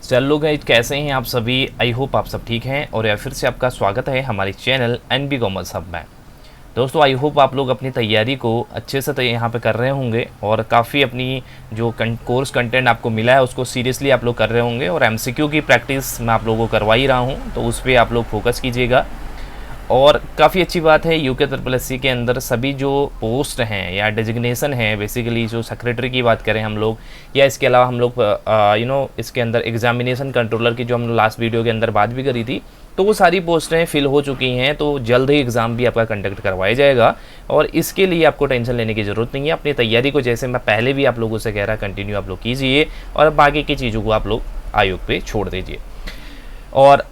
चलो गाइस, कैसे हैं आप सभी। आई होप आप सब ठीक हैं और फिर से आपका स्वागत है हमारे चैनल एनबी कॉमर्स हब में। दोस्तों, आई होप आप लोग अपनी तैयारी को अच्छे से यहाँ पे कर रहे होंगे और काफ़ी अपनी जो कोर्स कंटेंट आपको मिला है उसको सीरियसली आप लोग कर रहे होंगे। और एमसीक्यू की प्रैक्टिस मैं आप लोगों को करवा ही रहा हूँ, तो उस पर आप लोग फोकस कीजिएगा। और काफ़ी अच्छी बात है, यूके SSC के अंदर सभी जो पोस्ट हैं या डेजिग्नेशन है, बेसिकली जो सेक्रेटरी की बात करें हम लोग, या इसके अलावा हम लोग इसके अंदर एग्जामिनेशन कंट्रोलर की जो हम लास्ट वीडियो के अंदर बात भी करी थी, तो वो सारी पोस्टें फिल हो चुकी हैं। तो जल्द ही एग्ज़ाम भी आपका कंडक्ट करवाया जाएगा और इसके लिए आपको टेंशन लेने की ज़रूरत नहीं है। अपनी तैयारी को, जैसे मैं पहले भी आप लोगों से कह रहा, कंटिन्यू आप लोग कीजिए और बाकी की चीज़ों को आप लोग आयोग पे छोड़ दीजिए। और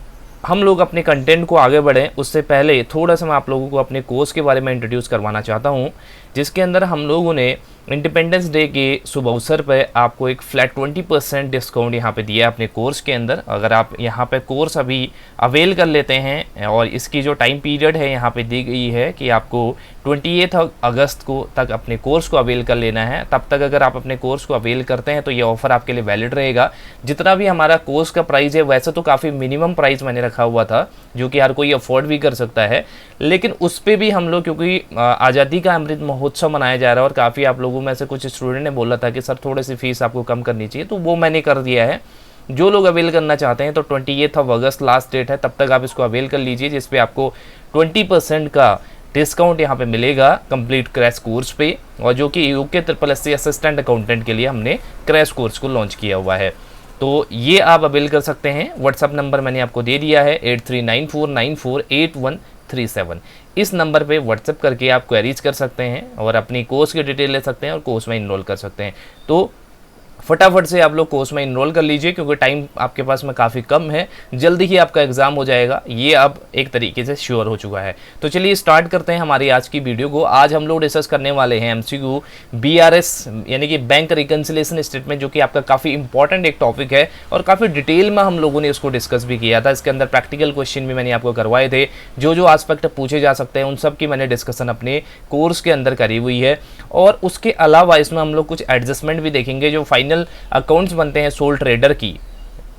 हम लोग अपने कंटेंट को आगे बढ़ें उससे पहले थोड़ा सा मैं आप लोगों को अपने कोर्स के बारे में इंट्रोड्यूस करवाना चाहता हूं, जिसके अंदर हम लोगों ने इंडिपेंडेंस डे के शुभ अवसर पर आपको एक फ्लैट 20% डिस्काउंट यहाँ पे दिया है अपने कोर्स के अंदर। अगर आप यहाँ पे कोर्स अभी अवेल कर लेते हैं, और इसकी जो टाइम पीरियड है यहाँ पे दी गई है कि आपको 28 अगस्त को तक अपने कोर्स को अवेल कर लेना है। तब तक अगर आप अपने कोर्स को अवेल करते हैं तो ये ऑफ़र आपके लिए वैलिड रहेगा। जितना भी हमारा कोर्स का प्राइस है, वैसे तो काफ़ी मिनिमम प्राइस मैंने रखा हुआ था जो कि हर कोई अफोर्ड भी कर सकता है, लेकिन उस पर भी हम लोग, क्योंकि आज़ादी का अमृत महोत्सव मनाया जा रहा है और काफ़ी आप लोगों में से कुछ स्टूडेंट ने बोला था कि सर थोड़ी सी फीस आपको कम करनी चाहिए, तो वो मैंने कर दिया है। जो लोग अवेल करना चाहते हैं तो 28 अगस्त लास्ट डेट है, तब तक आप इसको अवेल कर लीजिए, जिस पे आपको 20% का डिस्काउंट यहाँ पे मिलेगा कंप्लीट क्रैश कोर्स पे, और जो कि यूके SSC असिस्टेंट अकाउंटेंट के लिए हमने क्रैश कोर्स को लॉन्च किया हुआ है। तो ये आप अवेल कर सकते हैं। व्हाट्सअप नंबर मैंने आपको दे दिया है 8394948137। इस नंबर पे व्हाट्सअप करके आप क्वेरीज कर सकते हैं और अपनी कोर्स की डिटेल ले सकते हैं और कोर्स में इनरोल कर सकते हैं। तो फटाफट से आप लोग कोर्स में इनरोल कर लीजिए, क्योंकि टाइम आपके पास में काफ़ी कम है। जल्दी ही आपका एग्जाम हो जाएगा, ये अब एक तरीके से श्योर हो चुका है। तो चलिए स्टार्ट करते हैं हमारी आज की वीडियो को। आज हम लोग डिस्कस करने वाले हैं एमसीक्यू BRS यानी कि बैंक रिकन्सिलेशन स्टेटमेंट, जो कि आपका काफ़ी इंपॉर्टेंट एक टॉपिक है और काफ़ी डिटेल में हम लोगों ने इसको डिस्कस भी किया था। इसके अंदर प्रैक्टिकल क्वेश्चन भी मैंने आपको करवाए थे, जो जो आस्पेक्ट पूछे जा सकते हैं उन सब की मैंने डिस्कशन अपने कोर्स के अंदर करी हुई है। और उसके अलावा इसमें हम लोग कुछ एडजस्टमेंट भी देखेंगे। जो फाइनल अकाउंट्स बनते हैं सोल ट्रेडर की,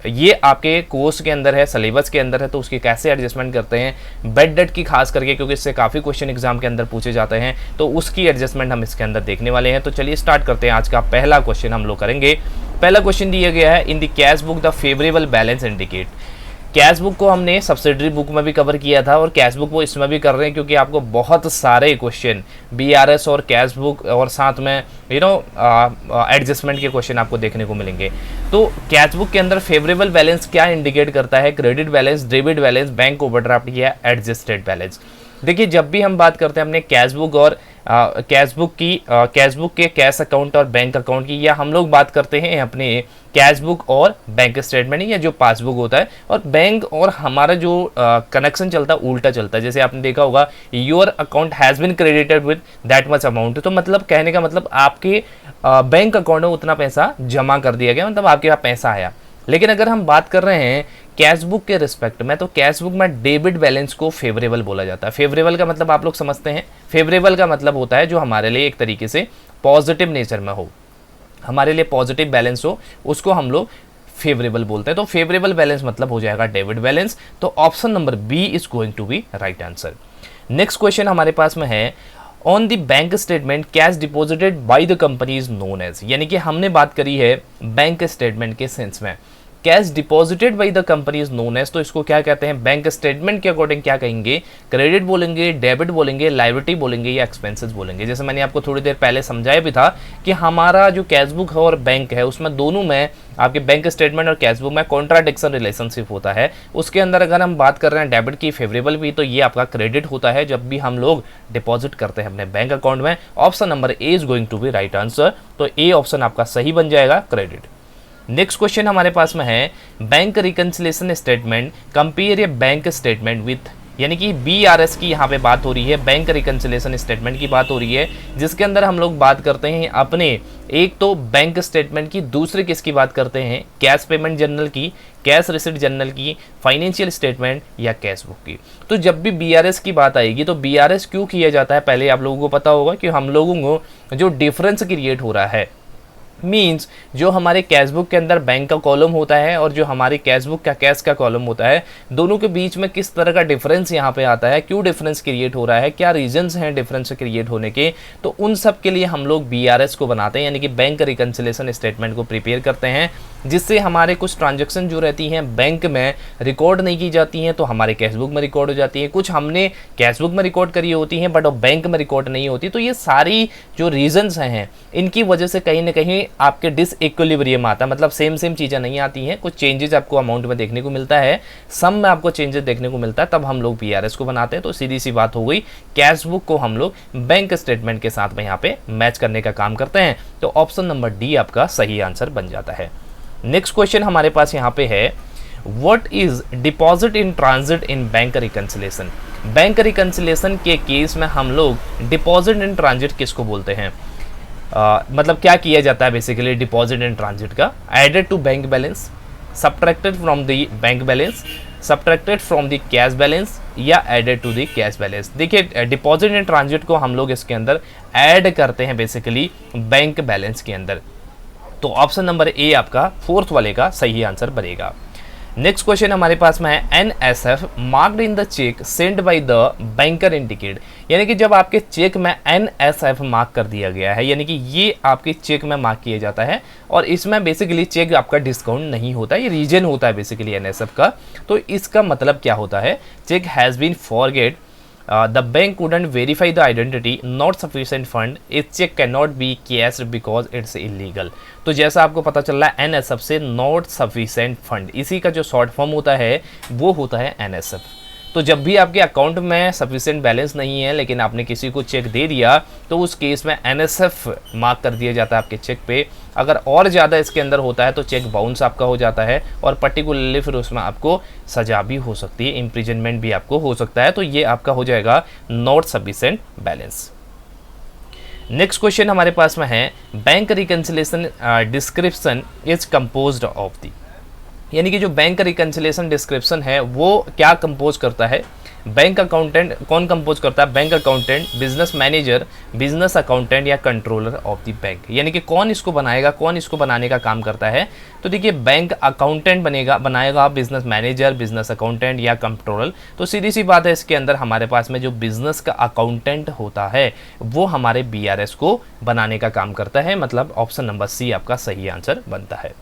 ये आपके कोर्स के अंदर है, सिलेबस के अंदर है, तो उसकी कैसे एडजस्टमेंट करते हैं, बेड डेट की खास करके, क्योंकि इससे काफ़ी क्वेश्चन एग्जाम के अंदर पूछे जाते हैं, तो उसकी एडजस्टमेंट हम इसके अंदर देखने वाले हैं। तो चलिए स्टार्ट करते हैं। आज का पहला क्वेश्चन हम लोग करेंगे। पहला क्वेश्चन दिया गया है, इन the cash book the favourable balance indicate. Cash book को हमने सब्सिडरी बुक में भी कवर किया था और कैश बुक को इसमें भी कर रहे हैं, क्योंकि आपको बहुत सारे क्वेश्चन BRS और कैश बुक और साथ में एडजस्टमेंट के क्वेश्चन आपको देखने को मिलेंगे। तो कैश बुक के अंदर फेवरेबल बैलेंस क्या इंडिकेट करता है? Credit balance, debit balance, bank overdraft या एडजस्टेड बैलेंस। देखिए, जब भी हम बात करते हैं अपने कैश बुक और कैश बुक के कैश अकाउंट और बैंक अकाउंट की, या हम लोग बात करते हैं अपने कैश बुक और बैंक स्टेटमेंट या जो पासबुक होता है, और बैंक और हमारा जो कनेक्शन चलता है उल्टा चलता है। जैसे आपने देखा होगा, your account has been credited with that much amount, तो मतलब कहने का मतलब आपके बैंक अकाउंट में उतना पैसा जमा कर दिया गया, मतलब आपके पास पैसा आया। लेकिन अगर हम बात कर रहे हैं कैश बुक के रिस्पेक्ट में, तो कैश बुक में डेबिट बैलेंस को फेवरेबल बोला जाता है। फेवरेबल का मतलब आप लोग समझते हैं, फेवरेबल का मतलब होता है जो हमारे लिए एक तरीके से पॉजिटिव नेचर में हो, हमारे लिए पॉजिटिव बैलेंस हो, उसको हम लोग फेवरेबल बोलते हैं। तो फेवरेबल बैलेंस मतलब हो जाएगा डेबिट बैलेंस। तो option number B is going to be right answer. Next question हमारे पास में है, on the bank statement cash deposited by the company is known as. यानी कि हमने बात करी है बैंक स्टेटमेंट के सेंस में, cash deposited by the company is known as, तो इसको क्या कहते हैं? बैंक स्टेटमेंट के अकॉर्डिंग क्या कहेंगे? क्रेडिट बोलेंगे, डेबिट बोलेंगे, लायबिलिटी बोलेंगे या एक्सपेंसेस बोलेंगे। जैसे मैंने आपको थोड़ी देर पहले समझाया भी था कि हमारा जो कैश बुक है और बैंक है, उसमें दोनों में आपके बैंक स्टेटमेंट और कैश बुक में कॉन्ट्राडिक्शन रिलेशनशिप होता है। उसके अंदर अगर हम बात कर रहे हैं डेबिट की फेवरेबल भी, तो ये आपका क्रेडिट होता है जब भी हम लोग डिपॉजिट करते हैं अपने बैंक अकाउंट में। Option number A is going to be right answer. तो ए ऑप्शन आपका सही बन जाएगा, क्रेडिट। नेक्स्ट क्वेश्चन हमारे पास में है, bank reconciliation statement compare A bank statement with, यानी कि BRS की यहाँ पे बात हो रही है, बैंक रिकन्सिलेशन स्टेटमेंट की बात हो रही है, जिसके अंदर हम लोग बात करते हैं अपने एक तो बैंक स्टेटमेंट की, दूसरे किसकी बात करते हैं? कैश पेमेंट जर्नल की, कैश रिसिप्ट जर्नल की, फाइनेंशियल स्टेटमेंट या कैश बुक की। तो जब भी BRS की बात आएगी तो BRS क्यों किया जाता है, पहले आप लोगों को पता होगा कि हम लोगों को जो डिफरेंस क्रिएट हो रहा है मीन्स जो हमारे कैश बुक के अंदर बैंक का कॉलम होता है और जो हमारी कैश बुक का कैश का कॉलम होता है, दोनों के बीच में किस तरह का डिफरेंस यहाँ पे आता है, क्यों डिफरेंस क्रिएट हो रहा है, क्या रीजंस हैं डिफरेंस क्रिएट होने के, तो उन सब के लिए हम लोग BRS को बनाते हैं, यानी कि बैंक रिकन्सिलेशन स्टेटमेंट को प्रिपेयर करते हैं, जिससे हमारे कुछ ट्रांजेक्शन जो रहती हैं बैंक में रिकॉर्ड नहीं की जाती हैं तो हमारे कैश बुक में रिकॉर्ड हो जाती है, कुछ हमने कैश बुक में रिकॉर्ड करी होती हैं बट वो बैंक में रिकॉर्ड नहीं होती। तो ये सारी जो रीजंस हैं इनकी वजह से कहीं ना कहीं आपके डिसइक्विलिब्रियम आता है, मतलब सेम चीज़ें नहीं आती हैं, कुछ चेंजेस आपको अमाउंट में देखने को मिलता है, सम में आपको चेंजेस देखने को मिलता है, तब हम लोग BRS को बनाते हैं। तो सीधी सी बात हो गई, कैश बुक को हम लोग बैंक स्टेटमेंट के साथ में यहाँ पे मैच करने का काम करते हैं। तो ऑप्शन नंबर डी आपका सही आंसर बन जाता है। नेक्स्ट क्वेश्चन हमारे पास यहाँ पे है, what is deposit in transit in bank reconciliation. Bank reconciliation के केस में हम लोग डिपॉजिट इन ट्रांजिट किसको बोलते हैं, मतलब क्या किया जाता है बेसिकली डिपॉजिट इन ट्रांजिट का, added to bank balance, subtracted from the bank balance, subtracted from the cash balance या added to the cash balance. देखिए डिपॉजिट इन ट्रांजिट को हम लोग इसके अंदर ऐड करते हैं बेसिकली बैंक बैलेंस के अंदर। तो ऑप्शन नंबर ए आपका फोर्थ वाले का सही आंसर बनेगा। नेक्स्ट क्वेश्चन हमारे पास में है, NSF marked in the cheque send by the banker indicate, यानी कि जब आपके चेक में NSF मार्क कर दिया गया है, यानी कि ये आपके चेक में मार्क किया जाता है और इसमें बेसिकली चेक आपका डिस्काउंट नहीं होता, ये रीजन होता है बेसिकली NSF का। तो इसका मतलब क्या होता है, cheque has been forget, the bank couldn't verify the identity, not sufficient fund, a check cannot be cashed because it's illegal। तो जैसा आपको पता चल रहा है NSF से not sufficient fund, इसी का जो शॉर्ट फॉर्म होता है वो होता है NSF। तो जब भी आपके अकाउंट में सफिशिएंट बैलेंस नहीं है लेकिन आपने किसी को चेक दे दिया तो उस केस में NSF मार्क कर दिया जाता है आपके चेक पे। अगर और ज़्यादा इसके अंदर होता है तो चेक बाउंस आपका हो जाता है और पर्टिकुलरली फिर उसमें आपको सजा भी हो सकती है, इम्प्रिजनमेंट भी आपको हो सकता है। तो ये आपका हो जाएगा not sufficient balance. Next question हमारे पास में है, bank reconciliation description is composed of the, यानी कि जो बैंक रिकन्सिलेशन डिस्क्रिप्शन है वो क्या कंपोज करता है, बैंक अकाउंटेंट कौन कंपोज करता है, bank accountant, business manager, business accountant या कंट्रोलर ऑफ द बैंक, यानी कि कौन इसको बनाएगा, कौन इसको बनाने का काम करता है। तो देखिए बैंक अकाउंटेंट बनाएगा बिजनेस मैनेजर, बिजनेस अकाउंटेंट या कंट्रोलर। तो सीधी सी बात है, इसके अंदर हमारे पास में जो बिजनेस का अकाउंटेंट होता है वो हमारे BRS को बनाने का काम करता है, मतलब ऑप्शन नंबर सी आपका सही आंसर बनता है।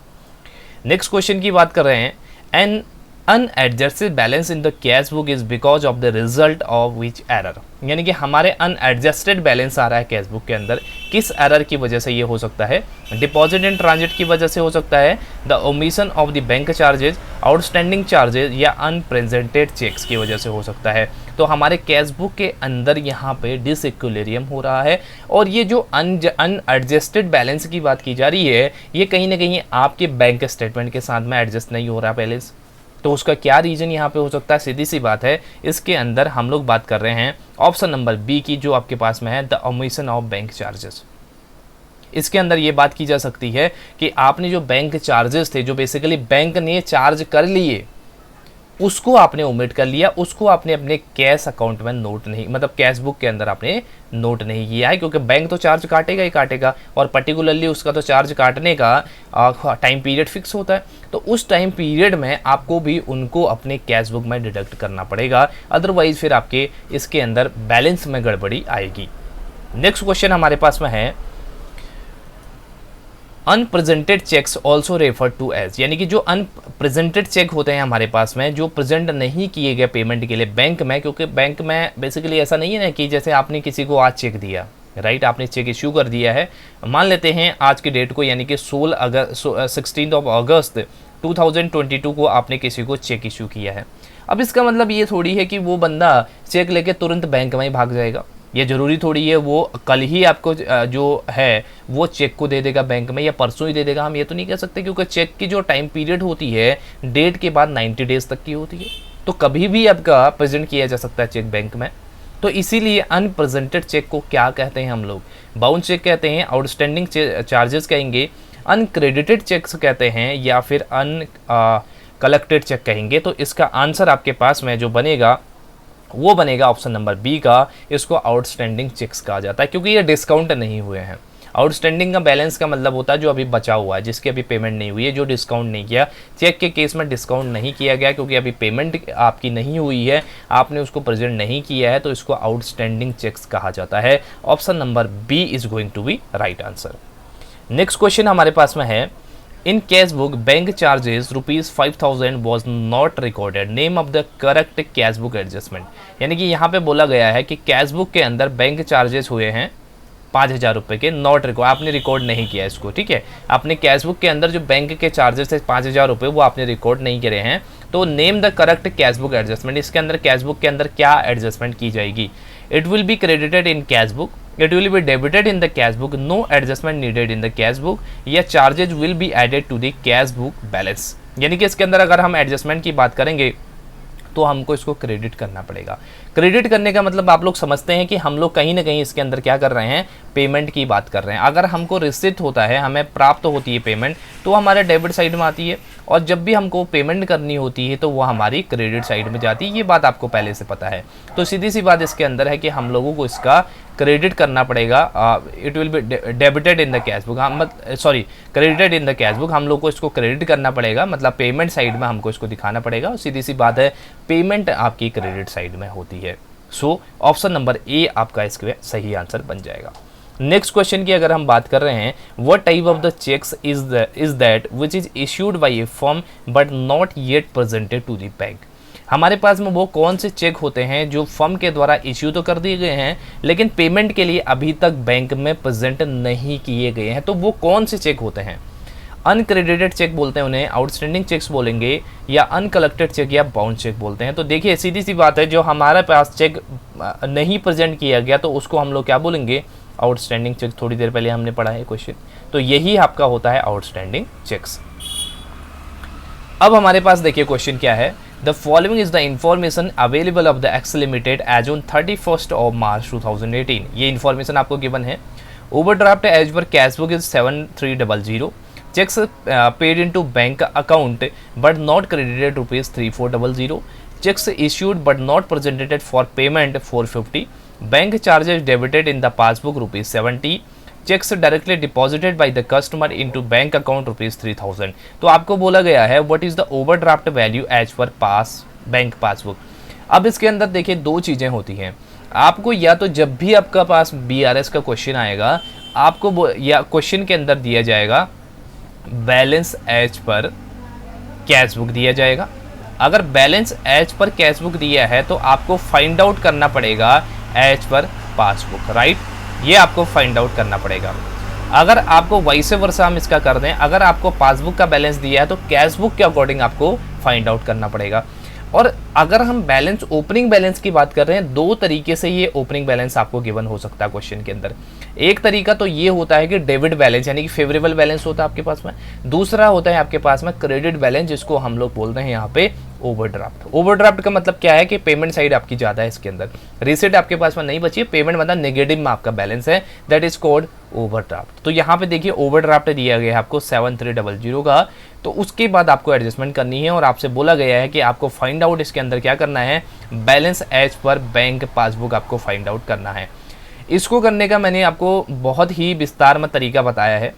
नेक्स्ट क्वेश्चन की बात कर रहे हैं, an unadjusted balance in the cash book is because of the result of which error, यानी कि हमारे अनएडजस्टेड बैलेंस आ रहा है कैश बुक के अंदर, किस एरर की वजह से ये हो सकता है, डिपॉजिट इन ट्रांजिट की वजह से हो सकता है, the omission of the bank charges, outstanding charges या अनप्रेजेंटेड चेक्स की वजह से हो सकता है। तो हमारे कैश बुक के अंदर यहाँ पे डिसइक्विलिब्रियम हो रहा है और ये जो अनएडजस्टेड बैलेंस की बात की जा रही है ये कहीं ना कहीं आपके बैंक स्टेटमेंट के साथ में एडजस्ट नहीं हो रहा बैलेंस। तो उसका क्या रीज़न यहाँ पे हो सकता है, सीधी सी बात है, इसके अंदर हम लोग बात कर रहे हैं ऑप्शन नंबर बी की जो आपके पास में है, the omission of bank charges. इसके अंदर ये बात की जा सकती है कि आपने जो बैंक चार्जेस थे, जो बेसिकली बैंक ने चार्ज कर लिए, उसको आपने ओमिट कर लिया, उसको आपने अपने कैश अकाउंट में नोट नहीं, मतलब कैश बुक के अंदर आपने नोट नहीं किया है, क्योंकि बैंक तो चार्ज काटेगा ही काटेगा और पर्टिकुलरली उसका तो चार्ज काटने का टाइम पीरियड फिक्स होता है। तो उस टाइम पीरियड में आपको भी उनको अपने कैश बुक में डिडक्ट करना पड़ेगा, अदरवाइज फिर आपके इसके अंदर बैलेंस में गड़बड़ी आएगी। नेक्स्ट क्वेश्चन हमारे पास में है, unpresented cheques also refer to as, यानी कि जो अनप्रेजेंटेड चेक होते हैं हमारे पास में, जो प्रेजेंट नहीं किए गए पेमेंट के लिए बैंक में, क्योंकि बैंक में बेसिकली ऐसा नहीं है ना कि जैसे आपने किसी को आज चेक दिया, राइट, आपने चेक इशू कर दिया है, मान लेते हैं आज की डेट को, यानी कि 16 अगस्त 2022 को आपने किसी को चेक इशू किया है। अब इसका मतलब ये थोड़ी है कि वो बंदा चेक लेके तुरंत बैंक में ही भाग जाएगा, ये ज़रूरी थोड़ी है वो कल ही आपको जो है वो चेक को दे देगा बैंक में या परसों ही दे देगा, हम ये तो नहीं कह सकते, क्योंकि चेक की जो टाइम पीरियड होती है डेट के बाद 90 डेज तक की होती है, तो कभी भी आपका प्रेजेंट किया जा सकता है चेक बैंक में। तो इसीलिए अनप्रेजेंटेड चेक को क्या कहते हैं हम लोग, बाउंस चेक कहते हैं, आउटस्टैंडिंग चार्जेस कहेंगे, अनक्रेडिटेड चेक्स कहते हैं या फिर कलेक्टेड चेक कहेंगे। तो इसका आंसर आपके पास में जो बनेगा वो बनेगा ऑप्शन नंबर बी का, इसको आउटस्टैंडिंग चेक्स कहा जाता है, क्योंकि ये डिस्काउंट नहीं हुए हैं। आउटस्टैंडिंग का बैलेंस का मतलब होता है जो अभी बचा हुआ है, जिसकी अभी पेमेंट नहीं हुई है, जो डिस्काउंट नहीं किया। चेक के केस में डिस्काउंट नहीं किया गया क्योंकि अभी पेमेंट आपकी नहीं हुई है, आपने उसको प्रेजेंट नहीं किया है, तो इसको आउटस्टैंडिंग चेक्स कहा जाता है। Option number B is going to be right answer. Next question हमारे पास में है, in cash book bank charges ₹5000 was not recorded, name of the correct cash book adjustment. यानी कि यहाँ पे बोला गया है कि कैश बुक के अंदर बैंक चार्जेस हुए हैं 5000 रुपये के, नॉट रिकॉर्ड, आपने रिकॉर्ड नहीं किया इसको, ठीक है। आपने कैश बुक के अंदर जो बैंक के चार्जेस थे 5000 रुपये वो आपने रिकॉर्ड नहीं करे हैं, तो name the correct cash book adjustment. इसके अंदर कैश बुक के अंदर क्या एडजस्टमेंट की जाएगी? It will be credited in cash book, it will be debited in the cash book, no adjustment needed in the cash book, या charges will be added to the cash book balance। यानी कि इसके अंदर अगर हम adjustment की बात करेंगे तो हमको इसको क्रेडिट करना पड़ेगा। क्रेडिट करने का मतलब आप लोग समझते हैं कि हम लोग कहीं ना कहीं इसके अंदर क्या कर रहे हैं, पेमेंट की बात कर रहे हैं। अगर हमको रिसीट होता है, हमें प्राप्त होती है पेमेंट, तो हमारे डेबिट साइड में आती है, और जब भी हमको पेमेंट करनी होती है तो वो हमारी क्रेडिट साइड में जाती है। ये बात आपको पहले से पता है, तो सीधी सी बात इसके अंदर है कि हम लोगों को इसका क्रेडिट करना पड़ेगा। It will be debited in the cash book, हम sorry credited in the cash book, हम लोग को इसको क्रेडिट करना पड़ेगा, मतलब पेमेंट साइड में हमको इसको दिखाना पड़ेगा। और सीधी सी बात है, पेमेंट आपकी क्रेडिट साइड में होती है। सो ऑप्शन नंबर ए आपका इसका सही आंसर बन जाएगा। नेक्स्ट क्वेश्चन की अगर हम बात कर रहे हैं, what type of the cheques is that which is issued by a firm but not yet presented to the bank. हमारे पास में वो कौन से चेक होते हैं जो फर्म के द्वारा इश्यू तो कर दिए गए हैं लेकिन पेमेंट के लिए अभी तक बैंक में प्रेजेंट नहीं किए गए हैं, तो वो कौन से चेक होते हैं? अनक्रेडिटेड चेक बोलते हैं उन्हें, आउटस्टैंडिंग चेक्स बोलेंगे, या अनकलेक्टेड चेक या बाउंस चेक बोलते हैं। तो देखिए सीधी सी बात है, जो हमारे पास चेक नहीं प्रेजेंट किया गया तो उसको हम लोग क्या बोलेंगे? Outstanding cheque. थोड़ी देर पहले हमने पढ़ा है क्वेश्चन, तो यही आपका होता है आउटस्टैंडिंग चेक्स। अब हमारे पास देखिए क्वेश्चन क्या है, the following is the information available of the X limited as on 31 March 2018। ये इन्फॉर्मेशन आपको गिवन है। Overdraft as per cash book is 7300, checks paid into bank account but not credited ₹3400, checks issued but not presented for payment 450, bank charges debited in the passbook ₹70, checks directly deposited by the customer into bank account ₹3000। तो आपको बोला गया है what is the overdraft value as per bank passbook. अब इसके अंदर देखिए दो चीज़ें होती हैं, आपको या तो जब भी आपका पास BRS का क्वेश्चन आएगा, आपको या क्वेश्चन के अंदर दिया जाएगा balance as per cash book दिया जाएगा। अगर balance as per cash book दिया है तो आपको फाइंड आउट करना पड़ेगा एज पर पासबुक, राइट? ये आपको फाइंड आउट करना पड़ेगा। अगर आपको वैसे वर्षा हम इसका कर दें, अगर आपको पासबुक का बैलेंस दिया है तो कैश बुक के अकॉर्डिंग आपको फाइंड आउट करना पड़ेगा। और अगर हम बैलेंस ओपनिंग बैलेंस की बात कर रहे हैं, दो तरीके से ये ओपनिंग बैलेंस आपको गिवन हो सकता है क्वेश्चन के अंदर। एक तरीका तो ये होता है कि डेबिट बैलेंस यानी कि फेवरेबल बैलेंस होता है आपके पास में, दूसरा होता है आपके पास में क्रेडिट बैलेंस, जिसको हम लोग बोलते हैं यहाँ पे ओवरड्राफ्ट। ओवरड्राफ्ट का मतलब क्या है कि पेमेंट साइड आपकी ज़्यादा है, इसके अंदर रिसीट आपके पास में नहीं बची है, पेमेंट मतलब नेगेटिव में आपका बैलेंस है, दैट इज कॉल्ड ओवरड्राफ्ट। तो यहाँ पे देखिए ओवरड्राफ्ट दिया गया है आपको 7300 का, तो उसके बाद आपको एडजस्टमेंट करनी है और आपसे बोला गया है कि आपको फाइंड आउट इसके अंदर क्या करना है, balance as per bank passbook आपको फाइंड आउट करना है। इसको करने का मैंने आपको बहुत ही विस्तार में तरीका बताया है,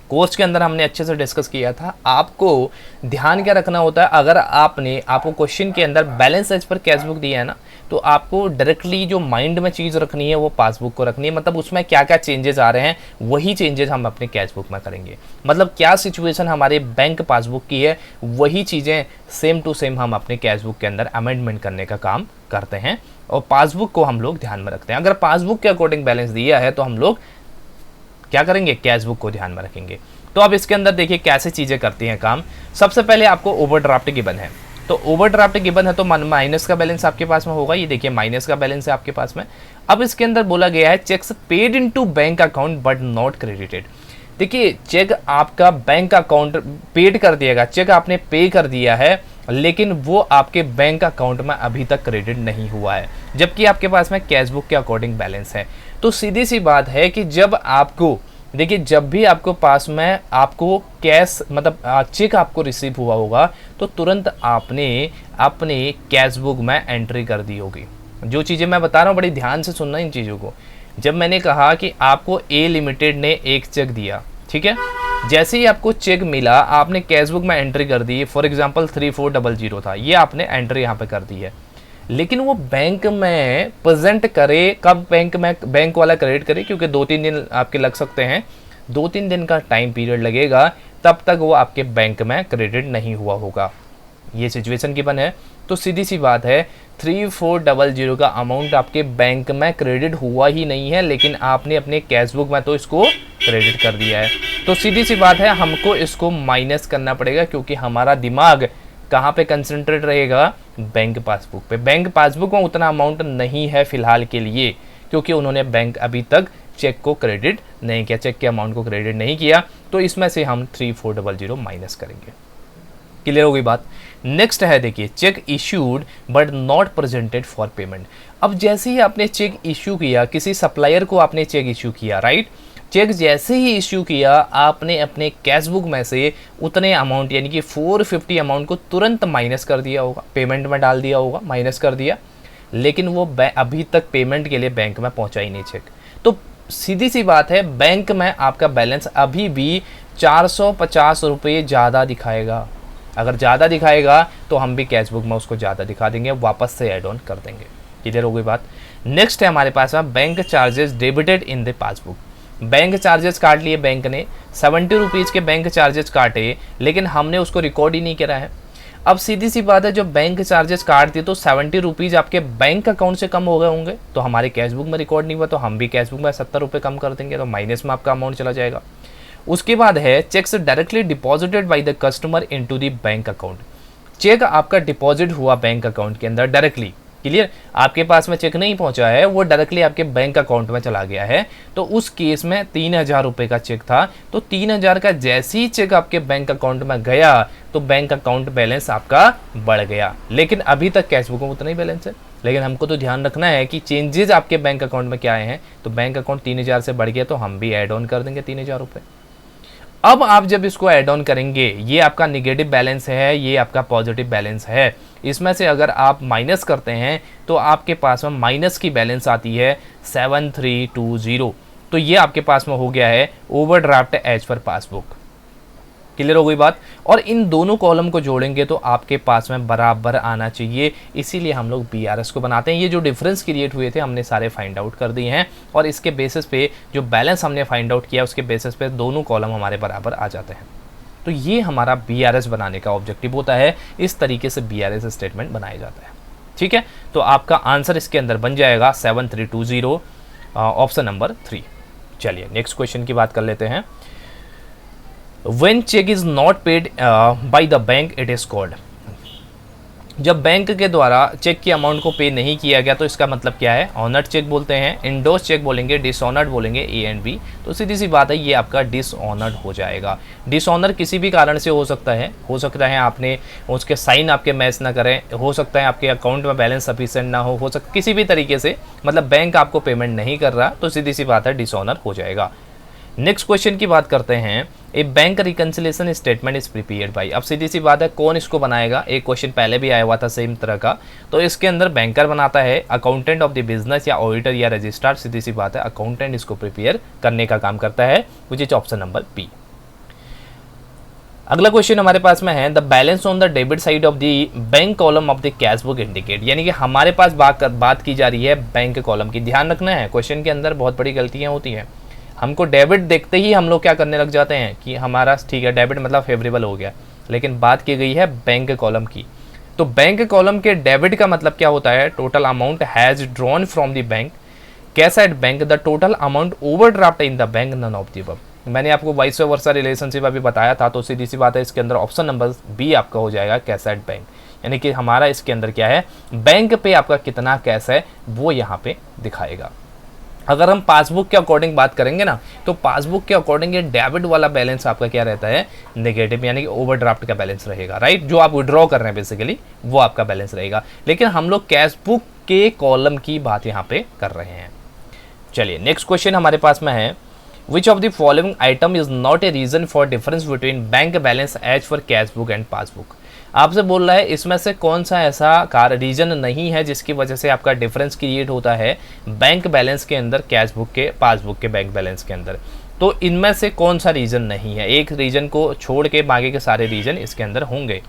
कोर्स के अंदर हमने अच्छे से डिस्कस किया था। आपको ध्यान क्या रखना होता है, अगर आपको क्वेश्चन के अंदर balance as per cash book दिया है ना, तो आपको डायरेक्टली जो माइंड में चीज़ रखनी है वो पासबुक को रखनी है, मतलब उसमें क्या क्या चेंजेस आ रहे हैं वही चेंजेस हम अपने कैश बुक में करेंगे। मतलब क्या सिचुएशन हमारे बैंक पासबुक की है वही चीज़ें सेम टू सेम हम अपने कैश बुक के अंदर अमेंडमेंट करने का काम करते हैं, और पासबुक को हम लोग ध्यान में रखते हैं। अगर पासबुक के अकॉर्डिंग बैलेंस दिया है तो हम लोग क्या करेंगे, कैश बुक को ध्यान में रखेंगे। तो अब इसके अंदर देखिए कैसे चीज़ें करती हैं काम। सबसे पहले आपको ओवरड्राफ्ट गिवन है, तो ओवरड्राफ्ट गिवन है तो माइनस का बैलेंस आपके पास में होगा। ये देखिए माइनस का बैलेंस है आपके पास में। अब इसके अंदर बोला गया है checks paid into bank account but not credited. देखिए चेक आपका बैंक अकाउंट पेड कर दिएगा, चेक आपने पे कर दिया है लेकिन वो आपके बैंक अकाउंट में अभी तक क्रेडिट नहीं हुआ है, जबकि आपके पास में कैश बुक के अकॉर्डिंग बैलेंस है। तो सीधी सी बात है कि जब आपको देखिए जब भी आपको पास में आपको कैश मतलब चेक आपको रिसीव हुआ होगा तो तुरंत आपने अपने कैश बुक में एंट्री कर दी होगी। जो चीज़ें मैं बता रहा हूँ बड़ी ध्यान से सुनना इन चीज़ों को। जब मैंने कहा कि आपको ए लिमिटेड ने एक चेक दिया, ठीक है, जैसे ही आपको चेक मिला आपने कैशबुक में एंट्री कर दी, फॉर एग्जांपल 3400 था, ये आपने एंट्री यहाँ पे कर दी है, लेकिन वो बैंक में प्रेजेंट करे कब, बैंक में बैंक वाला क्रेडिट करे, क्योंकि 2-3 दिन आपके लग सकते हैं, 2-3 दिन का टाइम पीरियड लगेगा, तब तक वो आपके बैंक में क्रेडिट नहीं हुआ होगा। ये सिचुएशन गिवन है, तो सीधी सी बात है 3400 का अमाउंट आपके बैंक में क्रेडिट हुआ ही नहीं है, लेकिन आपने अपने कैशबुक में तो इसको क्रेडिट कर दिया है। तो सीधी सी बात है हमको इसको माइनस करना पड़ेगा, क्योंकि हमारा दिमाग कहाँ पे कंसंट्रेट रहेगा, बैंक पासबुक पे। बैंक पासबुक में उतना अमाउंट नहीं है फिलहाल के लिए, क्योंकि उन्होंने बैंक अभी तक चेक को क्रेडिट नहीं किया, चेक के अमाउंट को क्रेडिट नहीं किया, तो इसमें से हम 3400 माइनस करेंगे। क्लियर हो गई बात। नेक्स्ट है देखिए, check issued but not presented for payment. अब जैसे ही आपने चेक इश्यू किया, किसी सप्लायर को आपने चेक इश्यू किया, राइट, चेक जैसे ही इश्यू किया आपने अपने कैशबुक में से उतने अमाउंट यानी कि 450 अमाउंट को तुरंत माइनस कर दिया होगा, पेमेंट में डाल दिया होगा, माइनस कर दिया, लेकिन वो अभी तक पेमेंट के लिए बैंक में पहुंचा ही नहीं चेक। तो सीधी सी बात है बैंक में आपका बैलेंस अभी भी 450 रुपये ज़्यादा दिखाएगा। अगर ज़्यादा दिखाएगा तो हम भी कैशबुक में उसको ज़्यादा दिखा देंगे, वापस से ऐड ऑन कर देंगे। क्लियर हो गई बात। नेक्स्ट है हमारे पास में bank charges debited in the passbook. Bank charges काट लिए बैंक ने, 70 रुपीज़ के बैंक चार्जेस काटे, लेकिन हमने उसको रिकॉर्ड ही नहीं करा है। अब सीधी सी बात है, जो बैंक चार्जेस काट दिए तो 70 रुपीज़ आपके बैंक अकाउंट से कम हो गए होंगे, तो हमारे कैशबुक में रिकॉर्ड नहीं हुआ, तो हम भी कैशबुक में 70 रुपये कम कर देंगे, तो माइनस में आपका अमाउंट चला जाएगा। उसके बाद है cheques directly deposited by the customer into the bank account. Cheque आपका डिपॉजिट हुआ बैंक अकाउंट के अंदर डायरेक्टली, क्लियर, आपके पास में चेक नहीं पहुंचा है, वो डायरेक्टली आपके बैंक अकाउंट में चला गया है। तो उस केस में 3000 रुपये का चेक था, तो 3000 का जैसे ही चेक आपके बैंक अकाउंट में गया तो बैंक अकाउंट बैलेंस आपका बढ़ गया, लेकिन अभी तक कैशबुक में उतना ही बैलेंस है। लेकिन हमको तो ध्यान रखना है कि चेंजेस आपके बैंक अकाउंट में क्या आए हैं, तो बैंक अकाउंट 3000 से बढ़ गया तो हम भी ऐड ऑन कर देंगे 3000 रुपये। अब आप जब इसको ऐड ऑन करेंगे, ये आपका निगेटिव बैलेंस है, ये आपका पॉजिटिव बैलेंस है, इसमें से अगर आप माइनस करते हैं तो आपके पास में माइनस की बैलेंस आती है 7320। तो ये आपके पास में हो गया है overdraft as per passbook. Clear हो गई बात। और इन दोनों कॉलम को जोड़ेंगे तो आपके पास में बराबर आना चाहिए, इसीलिए हम लोग BRS को बनाते हैं। ये जो डिफरेंस क्रिएट हुए थे हमने सारे फाइंड आउट कर दिए हैं, और इसके बेसिस पे जो बैलेंस हमने फाइंड आउट किया उसके बेसिस पे दोनों कॉलम हमारे बराबर आ जाते हैं। तो ये हमारा BRS बनाने का ऑब्जेक्टिव होता है, इस तरीके से BRS स्टेटमेंट बनाया जाता है। ठीक है, तो आपका आंसर इसके अंदर बन जाएगा 7320, ऑप्शन नंबर 3। चलिए नेक्स्ट क्वेश्चन की बात कर लेते हैं। When check is not paid by the bank, it is called। जब बैंक के द्वारा चेक की अमाउंट को पे नहीं किया गया तो इसका मतलब क्या है, ऑनर्ड चेक बोलते हैं, इंडोर्स चेक बोलेंगे, डिसऑनर्ड बोलेंगे, A एंड B। तो सीधी सी बात है ये आपका डिसऑनर्ड हो जाएगा। डिसऑनर किसी भी कारण से हो सकता है आपने उसके साइन आपके मैच ना करें, हो सकता है आपके अकाउंट में बैलेंस सफिशिएंट ना हो सकता किसी भी तरीके से, मतलब बैंक आपको पेमेंट नहीं कर रहा, तो सीधी सी बात है डिसऑनर हो जाएगा। नेक्स्ट क्वेश्चन की बात करते हैं। A bank reconciliation statement is prepared by. अब सीधी सी बात है कौन इसको बनाएगा, एक क्वेश्चन पहले भी आया हुआ था सेम तरह का, तो इसके अंदर बैंकर बनाता है, अकाउंटेंट ऑफ द बिजनेस या ऑडिटर या रजिस्ट्रार, सीधी सी बात है अकाउंटेंट इसको प्रिपेयर करने का काम करता है, which is option number B. अगला क्वेश्चन हमारे पास में है the balance on the debit side of the bank column of the cashbook indicate. यानी कि हमारे पास बात की जा रही है बैंक कॉलम की। ध्यान रखना है क्वेश्चन के अंदर बहुत बड़ी गलतियां होती हैं, हमको डेबिट देखते ही हम लोग क्या करने लग जाते हैं कि हमारा ठीक है डेबिट मतलब फेवरेबल हो गया, लेकिन बात की गई है बैंक कॉलम की। तो बैंक कॉलम के डेबिट का मतलब क्या होता है, total amount has drawn from the bank, cash at bank, the total amount overdraft in the bank, none of the above. मैंने आपको वाइस वर्सा रिलेशनशिप अभी बताया था, तो सीधी सी बात है इसके अंदर ऑप्शन नंबर बी आपका हो जाएगा, कैश एट बैंक। यानी कि हमारा इसके अंदर क्या है, बैंक पे आपका कितना कैश है वो यहाँ पे दिखाएगा। अगर हम पासबुक के अकॉर्डिंग बात करेंगे ना, तो पासबुक के अकॉर्डिंग ये डेबिट वाला बैलेंस आपका क्या रहता है, नेगेटिव, यानी कि ओवरड्राफ्ट का बैलेंस रहेगा, राइट, जो आप विड्रॉ कर रहे हैं बेसिकली वो आपका बैलेंस रहेगा। लेकिन हम लोग कैश बुक के कॉलम की बात यहाँ पे कर रहे हैं। चलिए नेक्स्ट क्वेश्चन हमारे पास में है, which of the following item is not a reason for difference between bank balance as for cash book and passbook. आपसे बोल रहा है इसमें से कौन सा ऐसा रीजन नहीं है जिसकी वजह से आपका डिफरेंस क्रिएट होता है बैंक बैलेंस के अंदर कैश बुक के पासबुक के बैंक बैलेंस के अंदर। तो इनमें से कौन सा रीजन नहीं है, एक रीजन को छोड़ के बाकी के सारे रीजन इसके अंदर होंगे।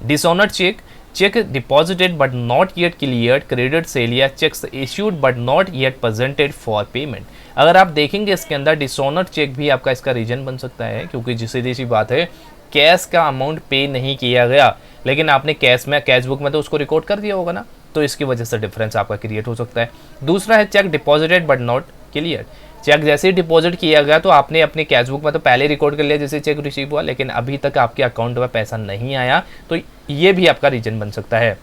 Dishonoured cheque, cheque deposited but not yet cleared, credit sale या cheques issued but not yet presented for payment. अगर आप देखेंगे इसके अंदर डिसऑनर्ड चेक भी आपका इसका रीजन बन सकता है, क्योंकि सीधी सी बात है कैश का अमाउंट पे नहीं किया गया लेकिन आपने कैश बुक में तो उसको रिकॉर्ड कर दिया होगा ना, तो इसकी वजह से डिफरेंस आपका क्रिएट हो सकता है। दूसरा है cheque deposited but not cleared, cheque जैसे ही डिपॉजिट किया गया तो आपने अपने कैश बुक में तो पहले रिकॉर्ड कर लिया जैसे चेक रिसीव हुआ, लेकिन अभी तक आपके अकाउंट में पैसा नहीं आया, तो ये भी आपका रीजन बन सकता है।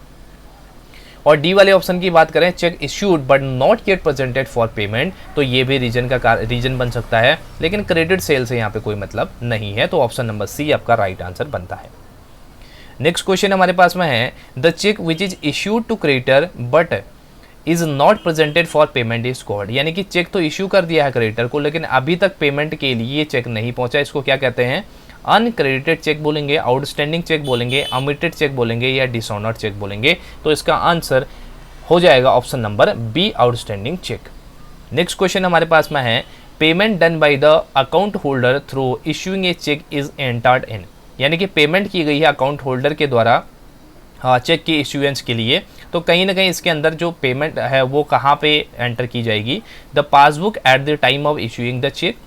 और डी वाले ऑप्शन की बात करें, check issued but not yet presented for payment, तो ये भी रीजन बन सकता है, लेकिन क्रेडिट सेल से यहाँ पे कोई मतलब नहीं है, तो ऑप्शन नंबर सी आपका राइट आंसर बनता है। नेक्स्ट क्वेश्चन हमारे पास में है, the cheque which is issued to creditor but is not presented for payment is called, यानी कि चेक तो इश्यू कर दिया है क्रेडिटर को लेकिन अभी तक पेमेंट के लिए चेक नहीं पहुंचा, इसको क्या कहते हैं? अनक्रेडिटेड चेक बोलेंगे, आउटस्टैंडिंग चेक बोलेंगे, ओमिटेड चेक बोलेंगे या डिसऑनर्ड चेक बोलेंगे, तो इसका आंसर हो जाएगा option number B, outstanding cheque. Next question हमारे पास में है, payment done by the account holder through issuing a cheque is entered in, यानी कि पेमेंट की गई है अकाउंट होल्डर के द्वारा चेक की इश्यूएंस के लिए, तो कहीं ना कहीं इसके अंदर जो पेमेंट है वो कहाँ पे एंटर की जाएगी? The passbook at the time of issuing the cheque,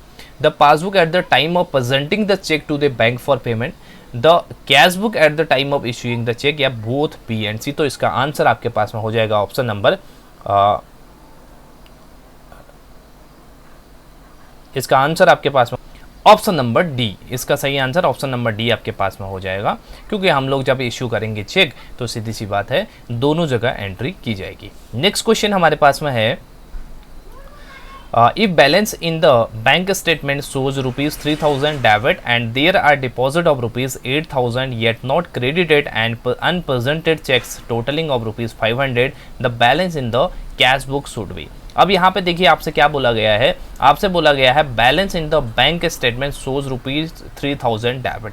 the passbook at the time of presenting the cheque to the bank for payment, the cash book at the time of issuing the cheque, या both B and C. तो इसका answer आपके पास में हो जाएगा option number इसका answer आपके पास में ऑप्शन नंबर डी, इसका सही आंसर ऑप्शन नंबर डी आपके पास में हो जाएगा, क्योंकि हम लोग जब इश्यू करेंगे चेक तो सीधी सी बात है दोनों जगह एंट्री की जाएगी। नेक्स्ट क्वेश्चन हमारे पास में है, if balance in the bank statement shows ₹3,000 debit and there are deposit of ₹8,000 yet not credited and unpresented checks totaling of ₹500, the balance in the cash book should be। अब यहाँ पे देखिए आपसे क्या बोला गया है, आपसे बोला गया है balance in the bank statement shows ₹3,000 debit,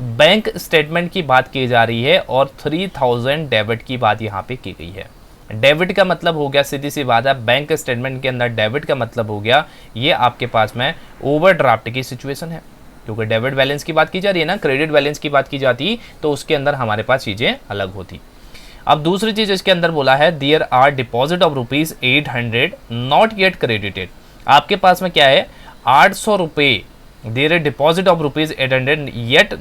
bank statement की बात की जा रही है और 3000 डेबिट की बात यहाँ पे की गई है। डेबिट का मतलब हो गया, सीधी सी बात है, बैंक स्टेटमेंट के अंदर डेबिट का मतलब हो गया ये आपके पास में ओवरड्राफ्ट की सिचुएशन है, क्योंकि डेबिट बैलेंस की बात की जा रही है ना, क्रेडिट बैलेंस की बात की जाती तो उसके अंदर हमारे पास चीज़ें अलग होती। अब दूसरी चीज़ इसके अंदर बोला है, there are deposit of ₹800 not yet credited, आपके पास में क्या है 800 रुपये, there deposit of ₹800 yet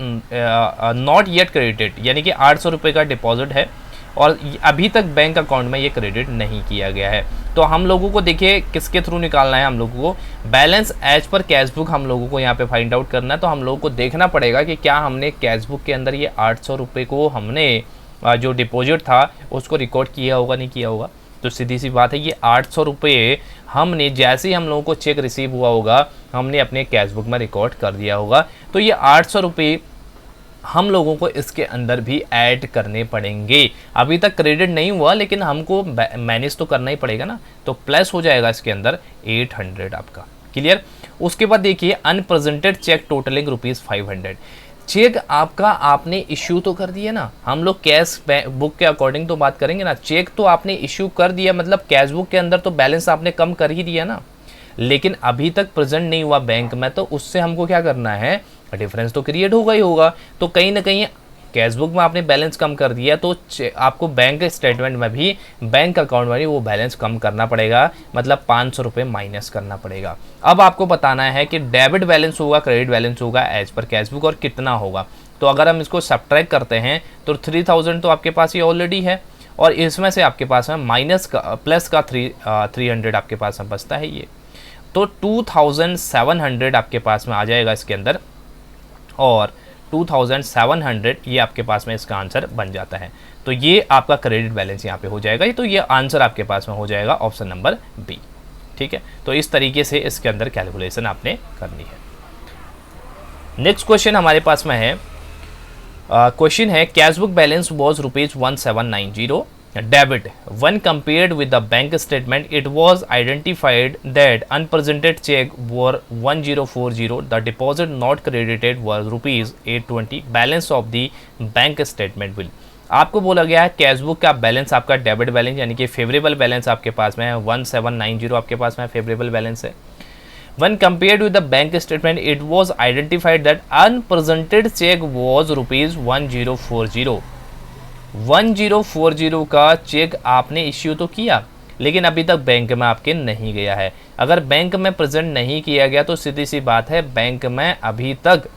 not yet credited, यानी कि 800 रुपये का डिपॉजिट है और अभी तक बैंक अकाउंट में ये क्रेडिट नहीं किया गया है। तो हम लोगों को देखिए किसके थ्रू निकालना है, हम लोगों को balance as per cash book हम लोगों को यहाँ पे फाइंड आउट करना है। तो हम लोगों को देखना पड़ेगा कि क्या हमने कैश बुक के अंदर ये 800 रुपये को हमने जो डिपॉजिट था उसको रिकॉर्ड किया होगा नहीं किया होगा। तो सीधी सी बात है ये 800 रुपये हमने जैसे ही हम लोगों को चेक रिसीव हुआ होगा हमने अपने कैश बुक में रिकॉर्ड कर दिया होगा। तो ये 800 रुपये हम लोगों को इसके अंदर भी ऐड करने पड़ेंगे। अभी तक क्रेडिट नहीं हुआ लेकिन हमको मैनेज तो करना ही पड़ेगा ना, तो प्लस हो जाएगा इसके अंदर 800 आपका। क्लियर। उसके बाद देखिए अनप्रेजेंटेड चेक टोटलिंग ₹500, चेक आपका आपने इश्यू तो कर दिया ना, हम लोग कैश बुक के अकॉर्डिंग तो बात करेंगे ना, चेक तो आपने इश्यू कर दिया मतलब कैश बुक के अंदर तो बैलेंस आपने कम कर ही दिया ना, लेकिन अभी तक प्रेजेंट नहीं हुआ बैंक में, तो उससे हमको क्या करना है, डिफरेंस तो क्रिएट होगा ही होगा। तो कहीं ना कहीं कैश बुक में आपने बैलेंस कम कर दिया तो आपको बैंक स्टेटमेंट में भी बैंक अकाउंट में भी वो बैलेंस कम करना पड़ेगा, मतलब 500 रुपये माइनस करना पड़ेगा। अब आपको बताना है कि डेबिट बैलेंस होगा क्रेडिट बैलेंस होगा एज पर कैश बुक और कितना होगा। तो अगर हम इसको सब्ट्रैक्ट करते हैं तो 3000 तो आपके पास ये ऑलरेडी है और इसमें से आपके पास में माइनस का प्लस का 300 आपके पास में बचता है ये, तो 2700 आपके पास में आ जाएगा इसके अंदर और 2700 ये आपके पास में इसका आंसर बन जाता है। तो ये आपका क्रेडिट बैलेंस यहाँ पे हो जाएगा, तो ये आंसर आपके पास में हो जाएगा ऑप्शन नंबर बी। ठीक है, तो इस तरीके से इसके अंदर कैलकुलेशन आपने करनी है। नेक्स्ट क्वेश्चन हमारे पास में है, क्वेश्चन है cash book balance was ₹1790 debit. When compared with the bank statement, it was identified that unpresented check were 1040. The deposit not credited was rupees 820. Balance of the bank statement will. आपको बोला गया है cash book का balance, आपका debit balance यानी कि favourable balance आपके पास में है 1790 आपके पास में फेवरेबल बैलेंस है. When compared with the bank statement, it was identified that unpresented check was rupees 1040. 1040 का चेक आपने इश्यू तो किया लेकिन अभी तक बैंक में आपके नहीं गया है. अगर बैंक में प्रेजेंट नहीं किया गया तो सीधी सी बात है बैंक में अभी तक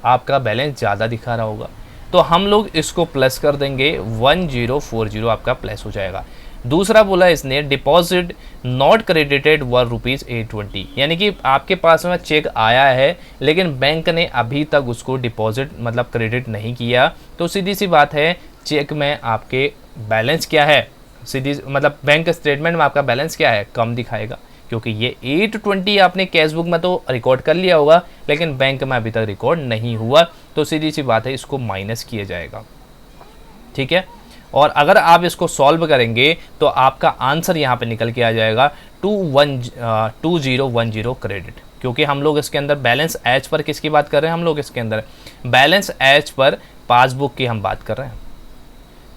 आपका बैलेंस ज़्यादा दिखा रहा होगा, तो हम लोग इसको प्लस कर देंगे 1040 आपका प्लस हो जाएगा. दूसरा बोला इसने deposit not credited were rupees 820, यानी कि आपके पास में चेक आया है लेकिन बैंक ने अभी तक उसको डिपॉजिट मतलब क्रेडिट नहीं किया, तो सीधी सी बात है चेक में आपके बैलेंस क्या है, सीधी मतलब बैंक स्टेटमेंट में आपका बैलेंस क्या है, कम दिखाएगा, क्योंकि ये 820 आपने कैश बुक में तो रिकॉर्ड कर लिया होगा लेकिन बैंक में अभी तक रिकॉर्ड नहीं हुआ, तो सीधी सी बात है इसको माइनस किया जाएगा. ठीक है, और अगर आप इसको सॉल्व करेंगे तो आपका आंसर यहाँ पे निकल के आ जाएगा 2010 क्रेडिट, क्योंकि हम लोग इसके अंदर बैलेंस एज पर किसकी बात कर रहे हैं, हम लोग इसके अंदर बैलेंस एज पर पासबुक की हम बात कर रहे हैं.